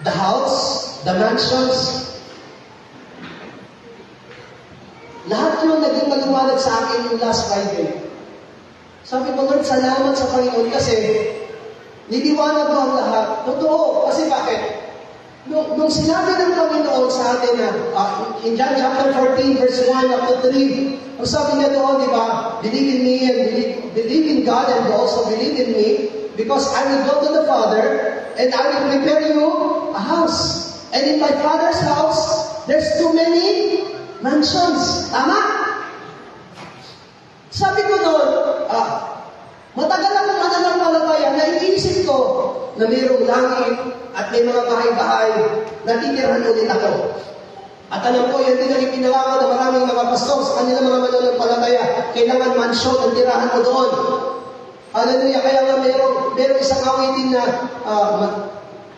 the house, the mansions, lahat yun naging maliwanag sa akin yung last Friday. Sabi ko, Lord, salamat sa Panginoon kasi niliwanag mo ang lahat. Totoo. Kasi bakit? Nung sinabi ng Panginoon sa atin na in John chapter 14, verse 1 up to 3, ang sabi niya doon, di ba? Believe in me and believe in God and also believe in me because I will go to the Father and I will prepare you a house. And in my Father's house, there's too many mansions. Tama? Sabi ko doon, matagal akong mananampalataya na iniisip ko na mayroong langit at may mga bahay-bahay na titirahan ulit ako. At alam ko, yan din ang ipinangawan ng maraming mga pastor sa kanilang mga mananampalataya. Kailangan mansyon ang tirahan mo doon. Hallelujah. Kaya nga mayroong isang awitin na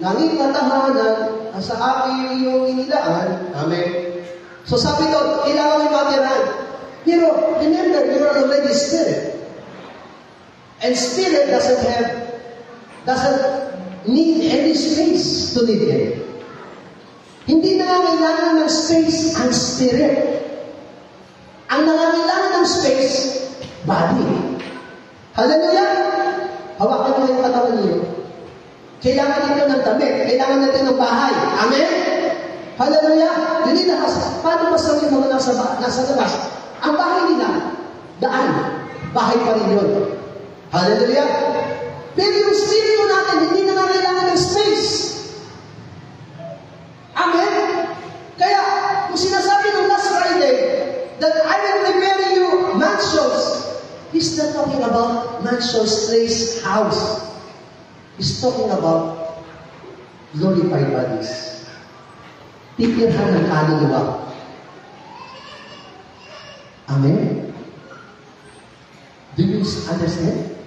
langit na tahanan sa akin yung inilaan. Amen. So sabi ko, kailangan may matirahan. Pero remember, you are already spirit. And spirit doesn't need any space to live in. Hindi nangangailangan ng space ang spirit. Ang nangangailangan ng space, body. Hallelujah! Hawakan mo yung katawan niyo. Kailangan nito ng damit. Kailangan natin ng bahay. Amen? Hallelujah! Hindi na kasi, paano masabi mga nasa labas? Ang bahay nila, daan. Bahay pa rin yun. Hallelujah! Pero yung spirito natin, hindi na kailangan ng space. Amen? Kaya, kung sinasabi ng last Friday, that I will prepare you mansions, He's not talking about mansions, place, house. He's talking about glorified bodies. Titirhan ng kaluluwa. Amen? Do you understand?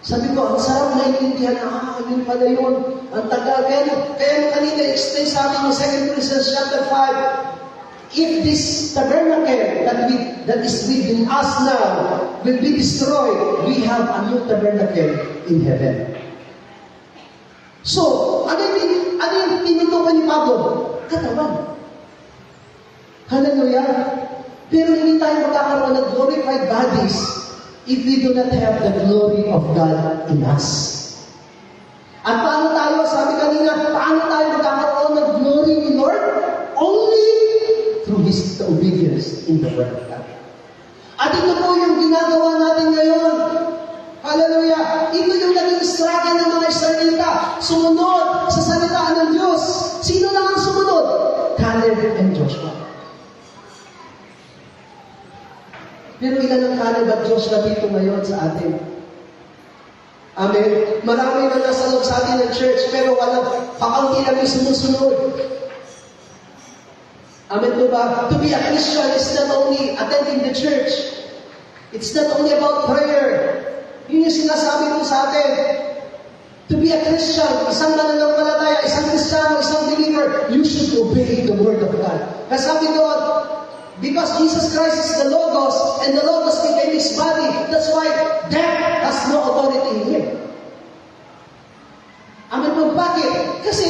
Sabi ko, ang sarap na inindihan na, yun pala yun. Ang tagal. Kaya kanina, explain sa atin yung 2 Corinthians chapter 5, if this tabernacle that is within us now will be destroyed, we have a new tabernacle in heaven. So, ano yung tinutukan ni Pablo? Katawan. Hallelujah. Pero hindi tayo magkakaroon ng glorified bodies if we do not have the glory of God in us. At paano tayo, sabi kanina, paano tayo magkakaroon ng glory ni Lord? Only through His obedience in the Word of God. At ito po yung ginagawa natin ngayon. Hallelujah! Ito yung naging struggle ng mga Israelita. Sumunod sa salitaan ng Diyos. Sino lang ang sumunod? Caleb and Joshua. Pero ilan ang Caleb at Joshua dito ngayon sa atin? Amen. Marami na nasa loob sa atin ng church, pero walang kakaunti lang yung sumusunod. Amen po ba? To be a Christian is not only attending the church. It's not only about prayer. Yun yung sinasabi ko sa atin. To be a Christian, isang mananampalataya, isang Kristiyano, isang believer, you should obey the Word of God. Kasi sabi doon, because Jesus Christ is the Logos, and the Logos became His body. That's why death has no authority in Him. Amen po, bakit? Kasi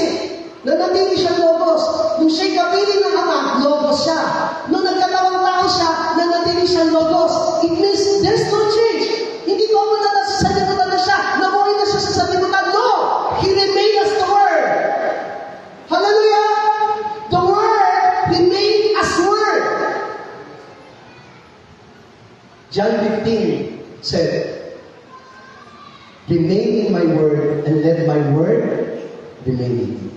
nanatili siya Logos. Nung siya'y kapiling ng Ama, Logos siya. Nung nagkatawang tao siya, nanatili siya Logos. It means there's no change. Hindi ko ako sa sanlibutan na siya. Nabuhay na siya sa sanlibutan. No! He remained as the Word. Hallelujah! The Word remained as Word. John 15, said, remain in my word and let my word remain in you.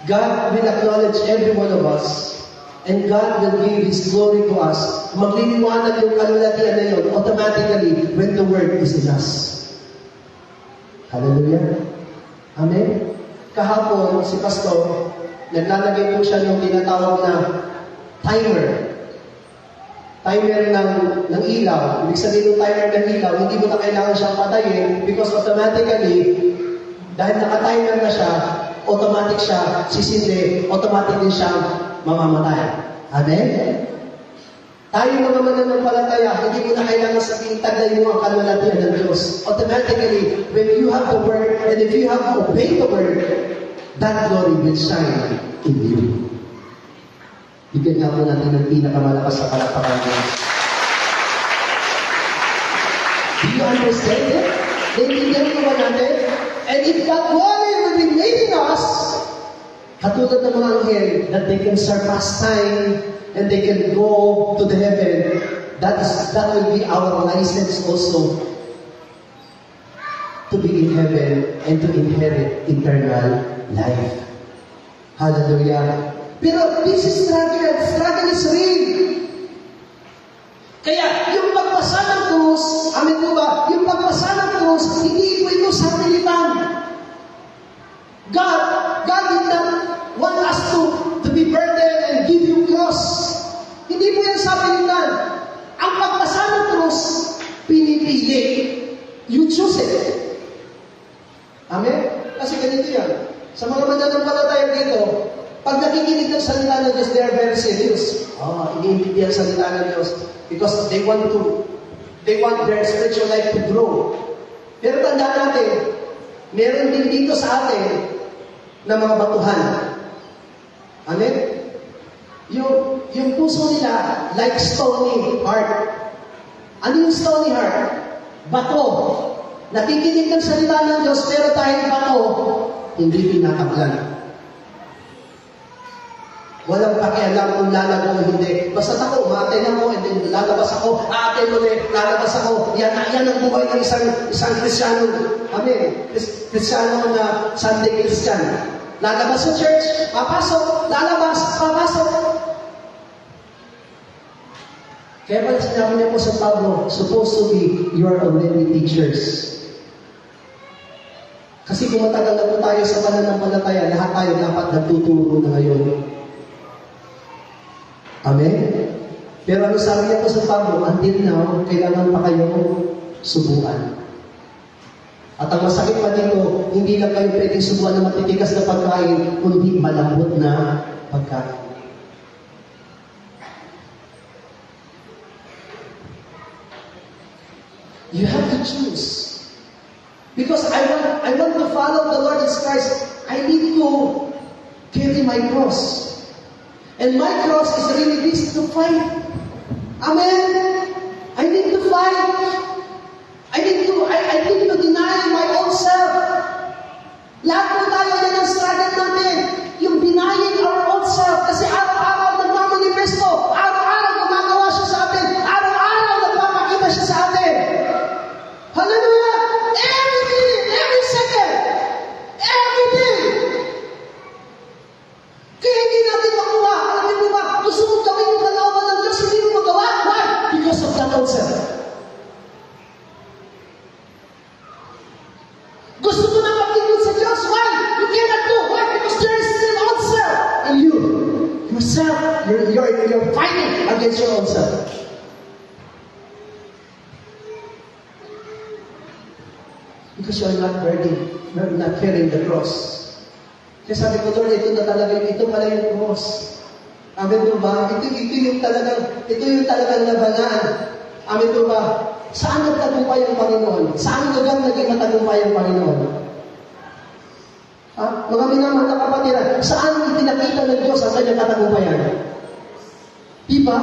God will acknowledge every one of us, and God will give His glory to us. Magliliwanag yung kalulatian na yun automatically when the word is in us. Hallelujah. Amen. Kahapon, si Pastor, naglalagay po siya ng tinatawag na timer. Timer ng ilaw. Ibig sabihin ng timer ng ilaw, hindi mo na kailangan siyang patayin because automatically, dahil naka-timer na siya, automatic siya sisindi, automatic din siyang mamamatay. Amen? Tayo mga mananampalataya, hindi mo na kailangan sabihin, taglay mo ang kalwalatian ng Diyos. Automatically, when you have the word, and if you have obeyed the word, that glory will shine in you. Bigyan nga po natin ng pinakamalakas sa palakpakan niya. Do you understand it? Naiintindihan ko ba natin? And if that glory will be made in us, katulad ng mga anghel, that they can surpass time and they can go to the heaven, that will be our license also to be in heaven and to inherit eternal life. Hallelujah. Pero this is struggle. Struggle is real. Kaya, yung pagpasa ng krus, amin po ba, yung pagpasa ng krus, hindi po ito sa pilitan. God did not want us to be burdened and give you cross. Hindi po yan sa pilitan. Ang pagpasa ng krus, pinipili. You choose it. Amen? Kasi ganito yan. Sa mga mananampalataya dito, pag nakikinig ng salita ng Diyos, they are very serious. Iniintindihan ang salita ng Diyos because they want their spiritual life to grow. Pero tandaan natin, meron din dito sa atin na mga batuhan. Amen? Yung puso nila, like stony heart. Ano yung stony heart? Bato. Nakikinig ng salita ng Diyos, pero dahil bato, hindi pinakablan. Walang pakialam kung lalago o hindi. Basta ako, ma-attend ako, and then lalabas ako, a-attend ulit, lalabas ako. Yan ang buhay ng isang Kristiyano. Amen. Kristiyano na Sunday Christian. Lalabas sa church, papasok, lalabas, papasok. Kaya pala sinabi niya po sa Pablo, supposed to be, you are already teachers. Kasi kung matagal na po tayo sa pananampalataya, lahat tayo dapat nagtuturo na ngayon. Amen? Pero ano sabi niya po sa Pablo, until now, kailangan pa kayong subukan. At ang masakit pa dito, hindi lang kayo pwedeng subukan na matitigas na pagkain, kundi malambot na pagkain. You have to choose. Because I want to follow the Lord Jesus Christ, I need to carry my cross. And my cross is really this, to fight. Amen? I need to fight. I need to deny my own self. Lahat po tayo yan ang struggle natin. Yung denying our own self. Kasi araw-araw nagmamanifesto. Araw-araw gumagawa siya sa atin. Araw-araw nagpapakita siya sa atin. Hallelujah! Every minute, every second, every day. Kaya hindi natin makuha. Alam mo ba, gusto mong gawin yung kalooban ng Diyos, hindi mo magawa. Why? Because of that own self. Gusto mo na maglingkod sa Diyos. Why? You cannot do. Why? Because there is still own self in you. Yourself, you're fighting against your own self. Because you're not burning, you're not carrying the cross. Kaya sabi ko, Lord, ito na talaga, ito pala yung cross. Amen po ba? Ito yung talagang labanan. Amen po ba? Saan nagtagumpay ang Panginoon? Saan lugar naging matagumpay ang Panginoon? Mga minamahal na kapatiran, saan ipinakita ng Diyos ang kanyang katagumpayan? Diba?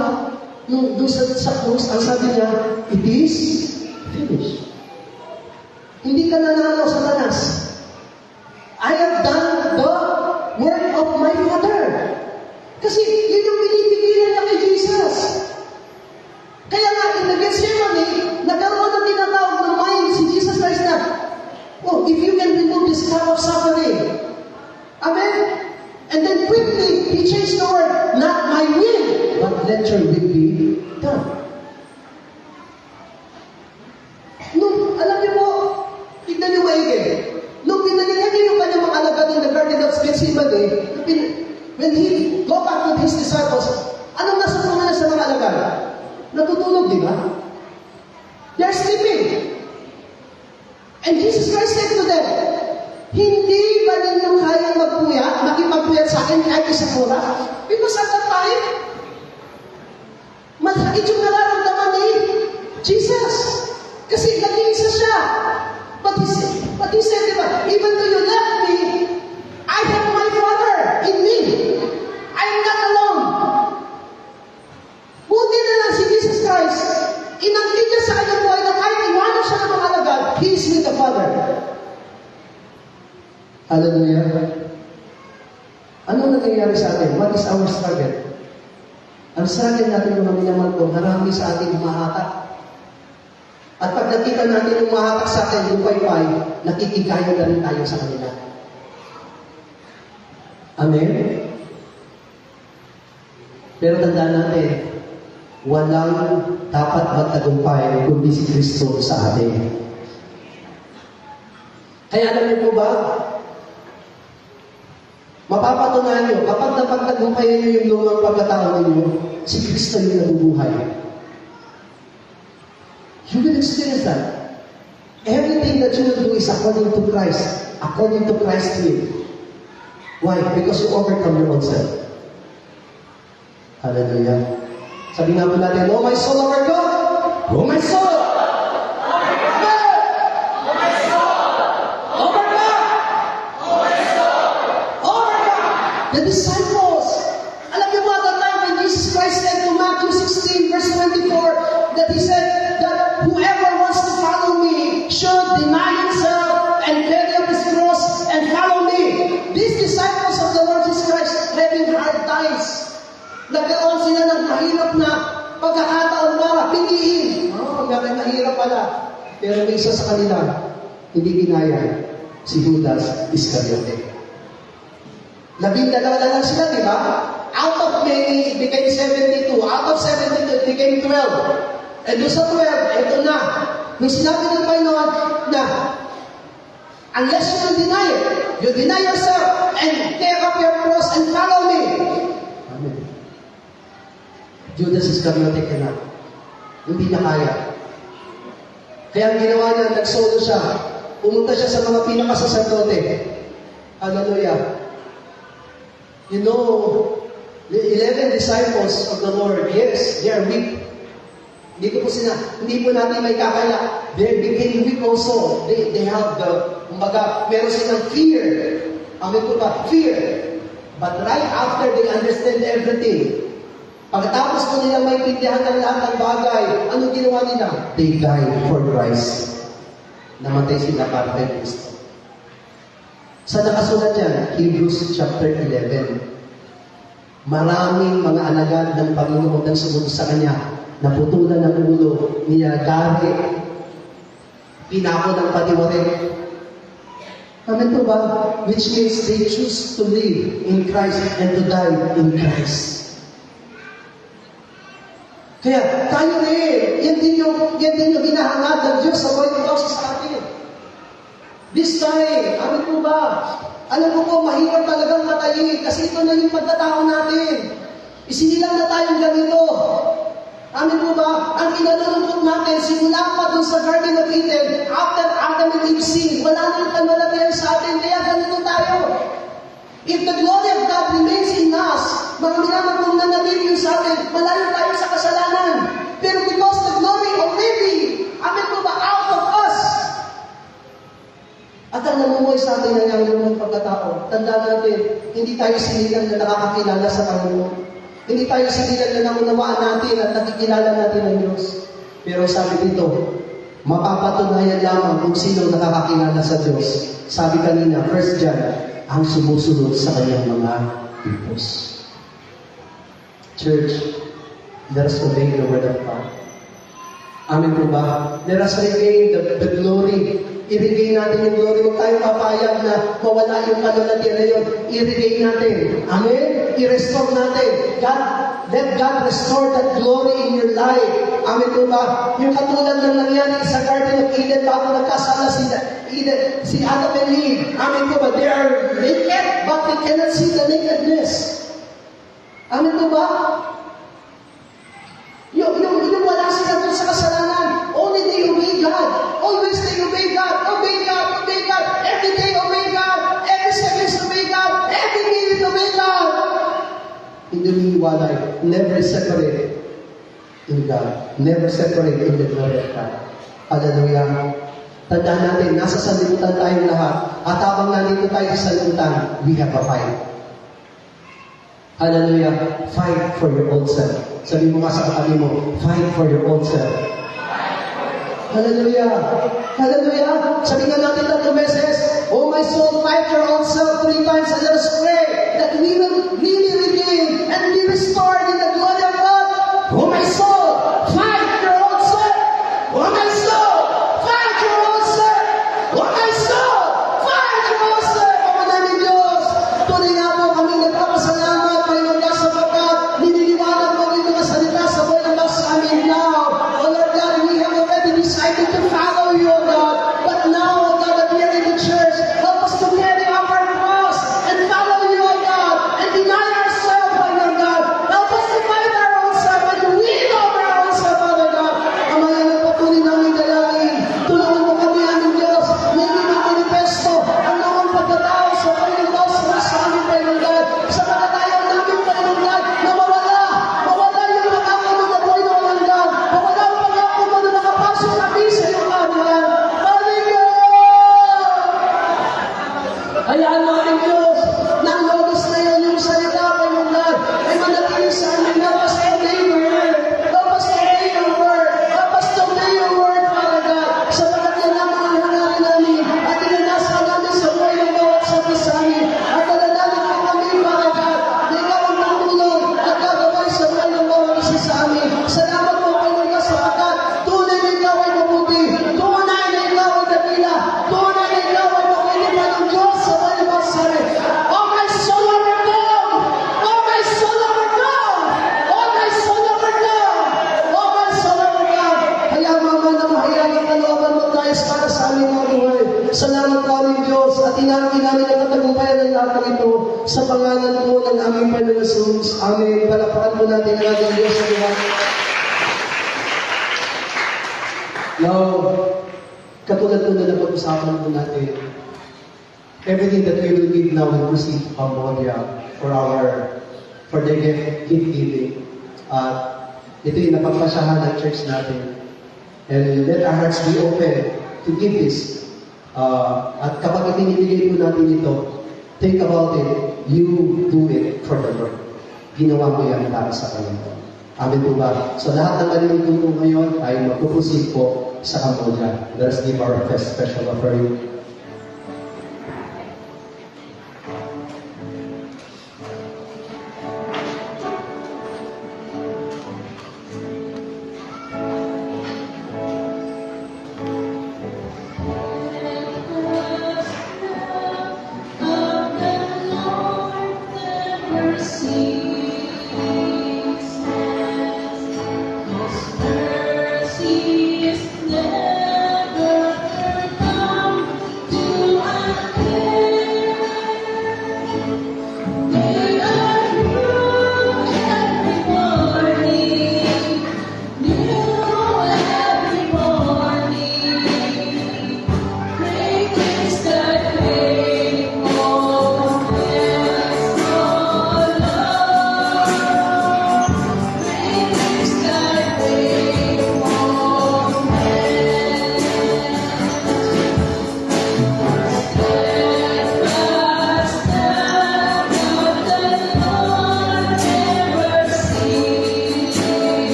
Nung doon sa cross, ang sabi niya, it is finished. Hindi ka nanalo sa tanas. I have done the work of my Father. Kasi yun yung Gethsemane, nagkaroon ng tinatawag ng mind si Jesus Christ na, oh, if you can remove this cup of suffering. Amen? And then quickly, he changed the word, not my will, but let your will be done. Nung, alam niyo po, tignan niyo maigi. Nung pinaningin niyo yung kanyang mga alagad in the Garden of Gethsemane, when he go back with his disciples, anong nasa pangalan sa mga alagad? Natutulog, di ba? They are sleeping. And Jesus Christ said to them, hindi ba ninyo kayang makipagpuyat sa akin kahit isang oras? Because at that time, masakit yung nararamdaman ni Jesus. Kasi nag-iisa siya. But he said, di ba, even though you left me, I have my Father in me. I am not alone. Buti na lang si Jesus Christ, inangkin niya sa kanyang buhay na kahit iwanan siya ng mga alagad, He is with the Father. Hallelujah. Ano nangyayari sa atin? What is our struggle? Ang struggle natin mga minamahal ko, marami sa ating humahatak. At pag nakita natin yung humahatak sa atin, yung paypay, nakikigaya na rin tayo sa kanila. Amen? Pero tandaan natin, walang dapat magtagumpay kundi si Kristo sa atin. Kaya alam niyo po ba, mapapatunayan nyo, kapag napagtagumpayan nyo yung lumang pagkatao ninyo, si Kristo yung nabubuhay. You will experience that. Everything that you will do is according to Christ. According to Christ's will. Why? Because you overcome your own self. Hallelujah. Sabi nga po natin, oh my soul, overcome! Oh my soul! The disciples, alam niyo ba the time when Jesus Christ said to Matthew 16 verse 24, that He said that whoever wants to follow me should deny himself and carry up his cross and follow me. These disciples of the Lord Jesus Christ having hard times. Nagkaroon sila ng mahirap na pagkakataon para piliin. Mahirap pala. Pero may isa sa kanila, hindi ginaya, si Judas Iscariote. 12 na lang sila, di ba? Out of many, it became 72. Out of 72, it became 12. And doon sa 12, ito na. Nung sinabi ng Panginoon na, unless you will deny it, you deny yourself, and take up your cross and follow me. Amen. Judas Iscariote ka na. Hindi niya kaya. Kaya ang ginawa niya, nagsolo siya. Pumunta siya sa mga pinakasaserdote. Hallelujah. You know, the 11 disciples of the Lord, yes, they are weak. Hindi po natin may kakaya. They became weak also. They have meron silang fear. Amen po ba? Fear. But right after they understand everything, pagkatapos po nila may pintihan ng lahat ng bagay, anong ginawa nila? They died for Christ. Namatay sila para kay Kristo. Sa nakasulat yan, Hebrews chapter 11. Maraming mga alagad ng Panginoon ang sumunod sa Kanya, naputulan ng ulo, niyagari, pinako ng patiwari. Amen po ba? Which means they choose to live in Christ and to die in Christ. Kaya tayo rin, yan din yung hinahangad ng Diyos sa buhay ng Diyos sa atin. This time, amin po ba? Alam mo po, mahirap talagang patayin kasi ito na yung pagkatao natin. Isinilang na tayong ganito. Amin po ba? Ang inalulungkot natin, simula pa dun sa Garden of Eden, after Adam and Eve sin, wala nang panmalagyan sa atin, kaya ganito tayo. If the glory of God remains in us, mga minamang kung nanatili yung sa atin, malayo tayo sa kasalanan. Pero because the glory already, amin po ba, out of us, at ang namumuhay sa atin ang yung pagkatao, tandaan natin, hindi tayo sinilang na nakakakilala sa Panginoon. Hindi tayo sinilang na naunawaan natin at nakikilala natin ang Diyos. Pero sabi dito, mapapatunayan lamang kung sino nakakakilala sa Diyos. Sabi kanina, 1 John, ang sumusunod sa kanyang mga purpose. Church, let us obey the word of God. Amen po ba? Let us regain the glory. I-regain natin yung glory. Huwag tayong papayag na mawala yung kalulatian na yun. I-regain natin. Amen? I-restore natin. God, let God restore that glory in your life. Amen po ba? Yung katulad ng nangyari sa Garden of Eden bago nagkasala si Adam and Eve. Amen po ba? They are naked, but they cannot see the nakedness. Amen po ba? Yung wala sila doon sa kasalanan. Only they obey God. Always they obey God. Obey God. Obey God. Every day obey God. Every second obey God. Every minute obey God. Hindi umiiwalay. Never separate in God. Never separate in the glory of God. Hallelujah. Tandaan natin, nasa sanlibutan tayong lahat. At habang nandito tayo sa sanlibutan, we have a fight. Hallelujah. Fight for your old self. Sabi mo nga sa katabi mo, fight for your old self. Hallelujah. Hallelujah. Sabi nga natin 3 beses, oh my soul, fight your old self 3 times and let us pray that we will really regain and be restored in the glory of God. Oh my soul, fight your old self. Oh my soul, fight your old self. Oh my soul, fight your old self. Ama namin Diyos, tuloy nga po kami nagpapasalamat, Panginoon God, sapagkat nililiwanag mo ang mga salita sa buhay ng sa amin now. Oh Lord God, we have already decided to follow you, oh God. But now, oh God, that we are in the church, help us to carry up our cross and follow you, oh God, and deny ourselves, Panginoon God. Help us to fight our own self and win over our own self, Father God. Ama yan ang patuloy namin dalangin. Tulungan mo kami, aming Diyos, na hindi manifesto ang nawang pagkatao sa Panginoon God, sa amin, Panginoon God, sa mga tayo namin, Panginoon God, na mawala yung pangako mo na Panginoon God, mawala ang pangako mo na nakapasok kami sa iyong kanilan. Hallelujah! Hayaan mo, aming Diyos, na ang logos na yun, yung salita, Panginoon God, ay manatili sa amin. Help us to obey your word. Help us to obey your word. Help us to obey your word, Father God. Sapagat yan lamang ang hangarin namin at inanasa namin sa buhay ng bawat sabi sa amin. At alalalim mo kami, Father God, na ikaw ang tutulong at gagawin sa buhay ng bawat isa sa amin. Salamat mo, Panginoon God, sapagkat tunay na ikaw ay mabuti. Tunay na ikaw ay dakila. Tunay na ikaw ay makinig ng Diyos sa buhay ng bawat sa amin. Oh, my soul overcome! Oh, my soul overcome! Oh, my soul overcome! Oh, my soul overcome! Kaya Mama, na mahayag ang kalooban mo tayo para sa aming mga buhay. Salamat po aming Diyos at inangkin namin ang katagumpayan ng lahat ng ito sa pangalan po ng aming Panginoon Jesus. Amen. Palapakan po natin ang ating Diyos sa lahat. Now, katulad po na napag-usapan po natin, everything that we will give now will proceed to Cambodia for the gift giving. Ito yung napagpasyahan ng church natin. And let our hearts be open to give this. At kapag ibinibigay po natin ito, think about it, you do it for the Lord. Ginawa mo yan para sa Panginoon. Amen po ba? So lahat ng marinig po ngayon ay magpupusin po sa Cambodia. Let us give our first special offering. Mercy is never come.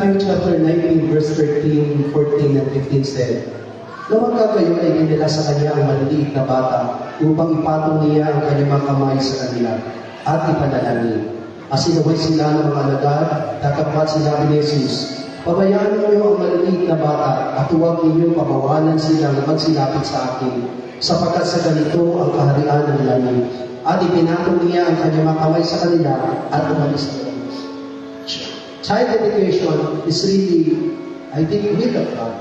Matthew chapter 19, verse 13, 14, and 15 said, Lumagka kayo ay dinila sa kanya ang maliliit na bata upang ipatong niya ang kanyang mga kamay sa kanila at ipanalangin. As sinaway sila ng mga alagad, tatapat sila ni Jesus, pabayaan niyo ang maliliit na bata at huwag ninyong pabawalan silang magsilapit sa akin, sapagkat sa ganito ang kaharian ng langit. At ipinatong niya ang kanyang mga kamay sa kanila at umalis nila. Child dedication is really, I think, will of God.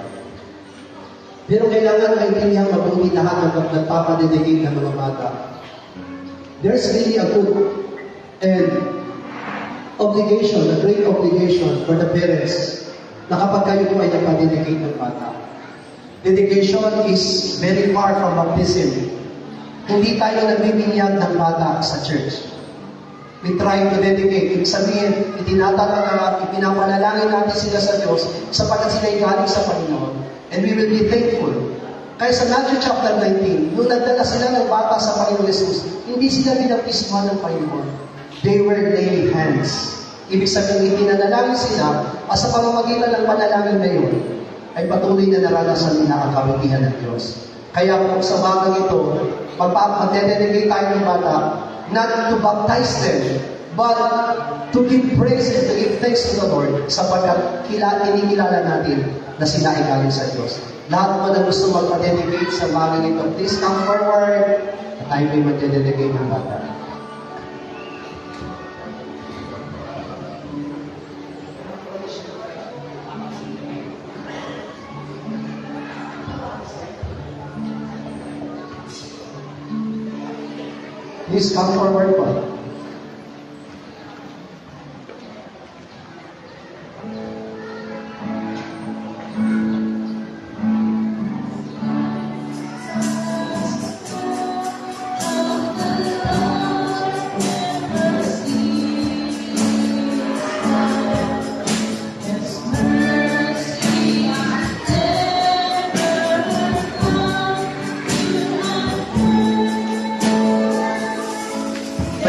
Pero kailangan maintindihan mabuti lahat ng nagpapadedicate ng mga bata. There's really a good and obligation, a great obligation for the parents na kapag kayo po ay nagpa-dedicate ng bata. Dedication is very far from baptism. Hindi tayo nagbibinyag ng bata sa church. We try to dedicate. Ibig sabihin, itinatalaga, ipinapanalangin natin sila sa Diyos sapagkat sila ay galing sa Panginoon. And we will be thankful. Kaya sa Matthew chapter 19, nung nagdala sila ng bata sa Panginoon Jesus, hindi sila binaptisman ng Panginoon. They were laying hands. Ibig sabihin, itinanalangin sila at sa pamamagitan ng panalangin na yun, ay patuloy na naranasan nila ang kabutihan ng Diyos. Kaya po sa bagay ito, magpapagdededicate tayo ng bata, not to baptize them, but to give praise and to give thanks to the Lord sapagkat kinikilala natin na sila ay galing sa Diyos. Lahat mo na gusto magpa-dedicate sa bagay ito, please come forward at tayo may magdededicate ng bata. Please come forward po.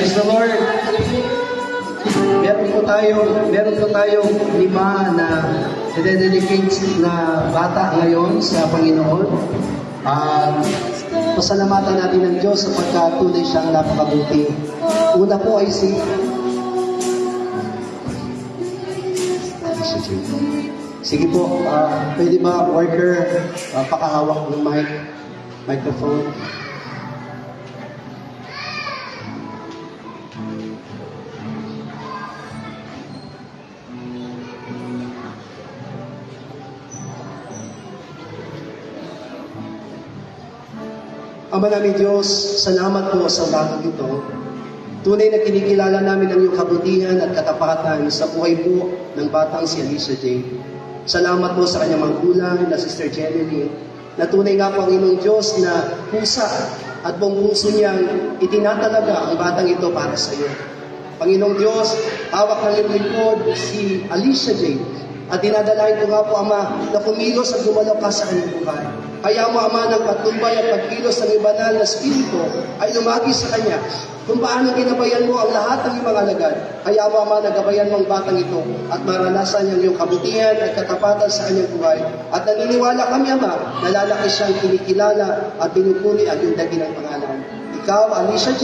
Praise the Lord. Meron po tayong 5 na dedicate na bata ngayon sa Panginoon. Pasalamatan natin ng Diyos sapagkat tunay siyang napakabuti. Una po ay Sige po, pwede ba worker pakahawak ng microphone? Ama namin Diyos, salamat po sa bagay ito. Tunay na kinikilala namin ang iyong kabutihan at katapatan sa buhay po ng batang si Alicia J. Salamat po sa kanyang magulang na Sister Jenny, na tunay nga po ang inyong Diyos na pusa at buong puso niyang itinatalaga ang batang ito para sa iyo. Panginoong Diyos, hawak ng iyong lingkod si Alicia J. At dinadalain ko nga po, Ama, na kumilos at gumalaw ka sa kanyang buhay. Kaya mo, Ama, ng patnumbay at pagkilos ng banal na Espiritu ay lumagi sa kanya. Kung paano ginabayan mo ang lahat ng ibang alagad. Kaya mo, Ama, nagabayan mo ang batang ito at maranasan niyang iyong kabutihan at katapatan sa kanyang buhay. At naniniwala kami, Ama, na lalaki siyang kinikilala at pinupuli ang iyong dakilang pangalan. Ikaw, Alicia J.,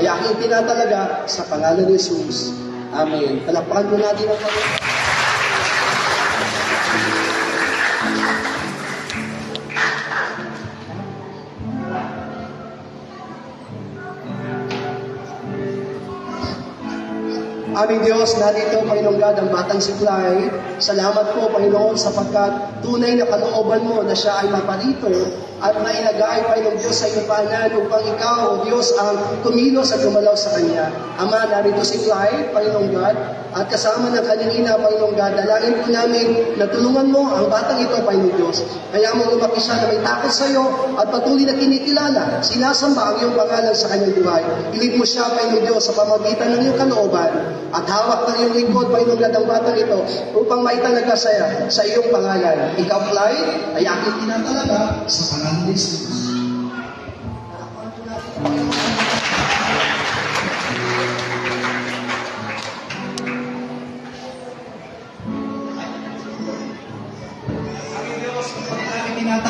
ay aking tinatalaga sa pangalan ni Jesus. Amen. Palakpakan mo natin ang Panginoon. Aming Diyos, narito, Panginoon God, ang batang si Clay. Salamat po, Panginoon, sapagkat tunay na kalooban mo na siya ay maparito at mailagay, Panginoon Diyos, sa iyong paanan upang ikaw, O Diyos, ang kumilos at gumalaw sa kanya. Ama, narito si Clay, Panginoon God, at kasama ng kanyang ina, Panginoon God, dalangin po namin na tulungan mo ang batang ito, Panginoon Diyos. Kaya mo lumaki siya na may takot sa iyo at patuloy na kinikilala, sinasamba ang iyong pangalan sa kanyang buhay. Ilip mo siya, Panginoon Diyos, sa pamagitan ng iyong kalooban at hawak ng iyong lingkod, Panginoon God, ang batang ito upang maitalaga sa iyong pangalan. Ikaw, Clay, ay aking tinatalaga sa pangalan ni Jesus.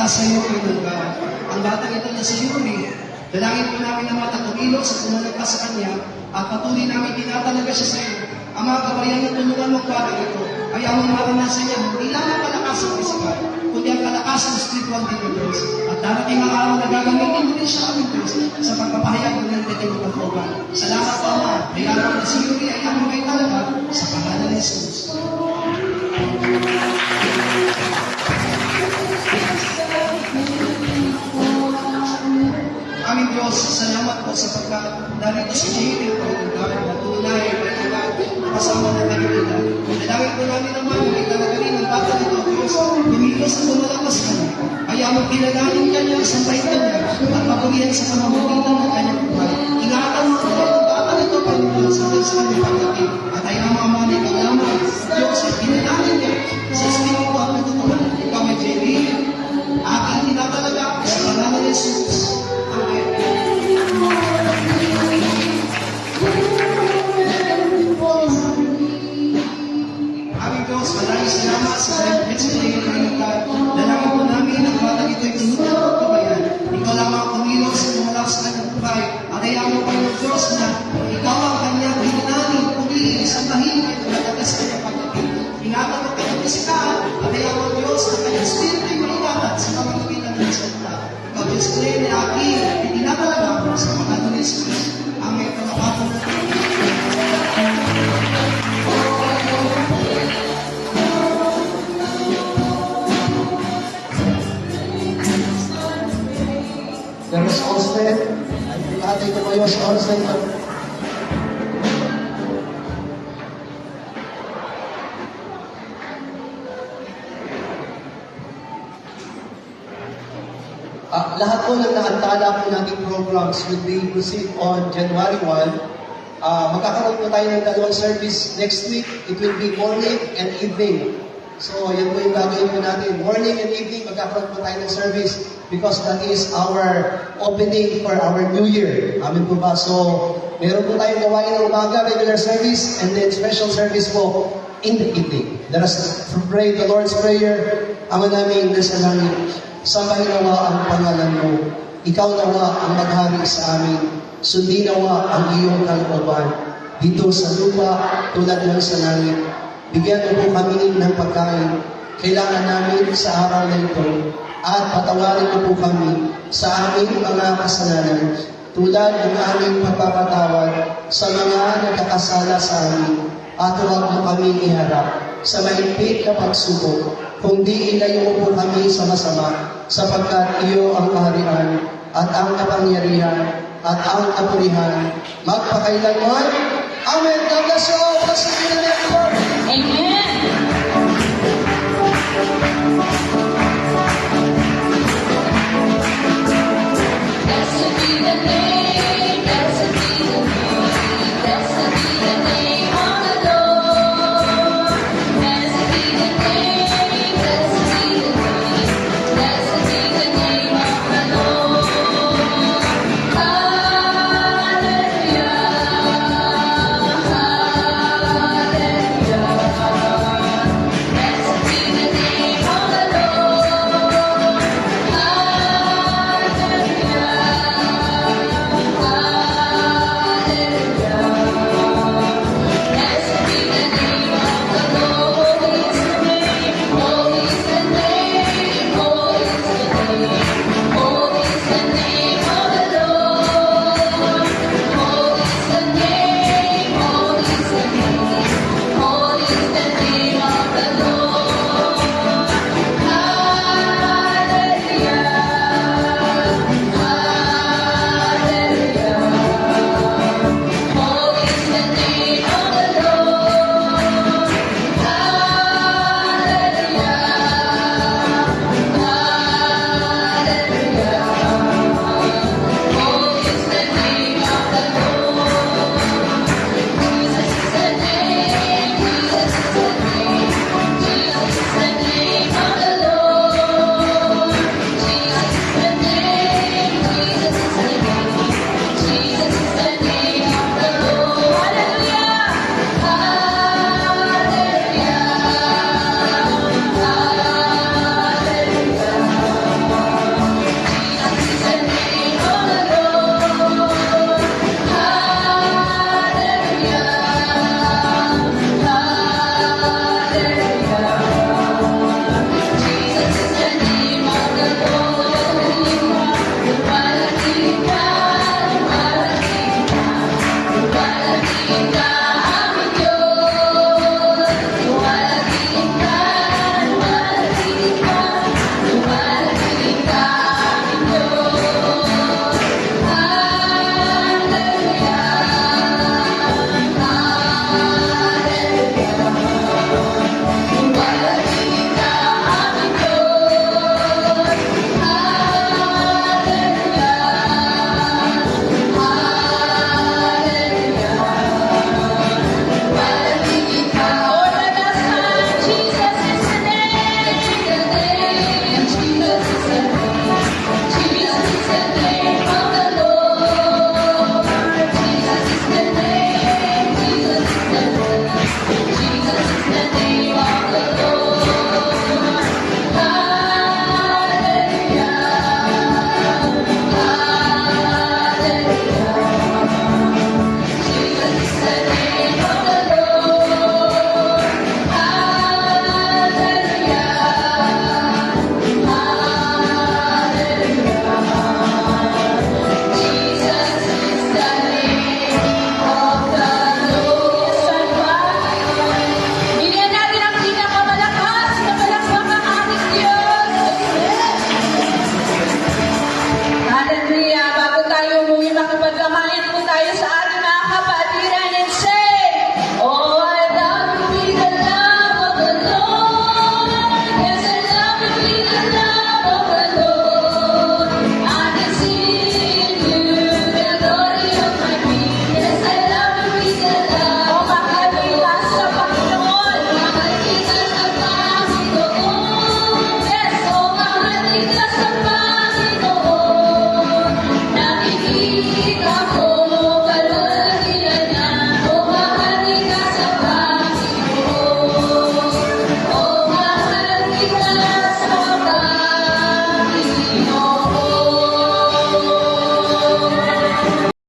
sa iyo, Panginoon God. Ang batang ito na si Yuri, dalangin po namin na matatumilo sa pumalag ka sa kanya at patuloy namin tinatalaga siya sa iyo. Ang mga kabayan na tulungan mo batang ito ay ang maranasan niya hindi lang ang kalakasan ng isikal, kundi ang kalakasan ng spiritual din ng Diyos. At darating ang araw na gagamitin mo rin siya aming Diyos sa pagpapahayag ng nagtiting ng pagkuhan. Salamat po, Ama. Kaya na si Yuri ay aming may talaga sa pangalan ni Jesus. Aming Diyos, salamat po sa pagka narito si J.P. Panginoon na tunay, kasama ng kanila. Dalangin po namin naman, may talagarin ng bata nito, Diyos, lumilos at lumalakas kanya. Kaya mo pinagaling kanya sa bait kanya at mapurihan sa pamamagitan ng kanyang buhay. Ingatan mo po ang bata nito, Panginoon, sa Diyos kanyang pagdating. At ay ang mga mali ka lamang, Diyos, ay pinagaling niya sa Espiritu at Tutuhan. Ikaw ay J.P. aking tinatalaga sa pangalan ni Jesus. Aming Diyos, maraming salamat sa benefits na iyong pinagkat. Dalangin po namin ang batang ito'y tunod ng pagkabayan. Ikaw lamang kumilos at lumalakas sa kanyang buhay. At ayaw mo pa ng Diyos na ikaw ang kanyang hinananin, pumili sa tahimik at natagas sa kanyang pagdating. Ingatan mo kanyang pisikal at ayaw mo Diyos na kanyang spirito ay maingatan sa pamamagitan ng salita. Ikaw Diyos ko rin na aking itinatalaga sa pangalan ni Jesus. Amen. Pagkakapon na the response tent. Lahat ay tumayo sa response tent. Lahat po ng nakantala po nating programs will be proceed on January 1. Magkakaroon po tayo ng dalawang service next week. It will be morning and evening. So, yan po yung gagawin po natin. Morning and evening, magkakaroon po tayo ng service because that is our opening for our new year. Amin po ba? So, meron po tayong gawain ng umaga, regular service, and then special service po in the evening. Let us pray the Lord's Prayer. Ama namin nasa langit, sambahin nawa ang pangalan mo. Ikaw nawa ang maghari sa amin. Sundin nawa ang iyong kalooban dito sa lupa tulad ng sa langit. Bigyan mo po kami ng pagkain kailangan namin sa araw na ito at patawarin mo po kami sa aming mga kasalanan tulad ng aming pagpapatawad sa mga nagkakasala sa amin at huwag mo kami iharap sa mahigpit na pagsubok kundi ilayo mo po kami sa masama sapagkat iyo ang kaharian at ang kapangyarihan at ang kapurihan magpakailanman. Amen. God bless you all.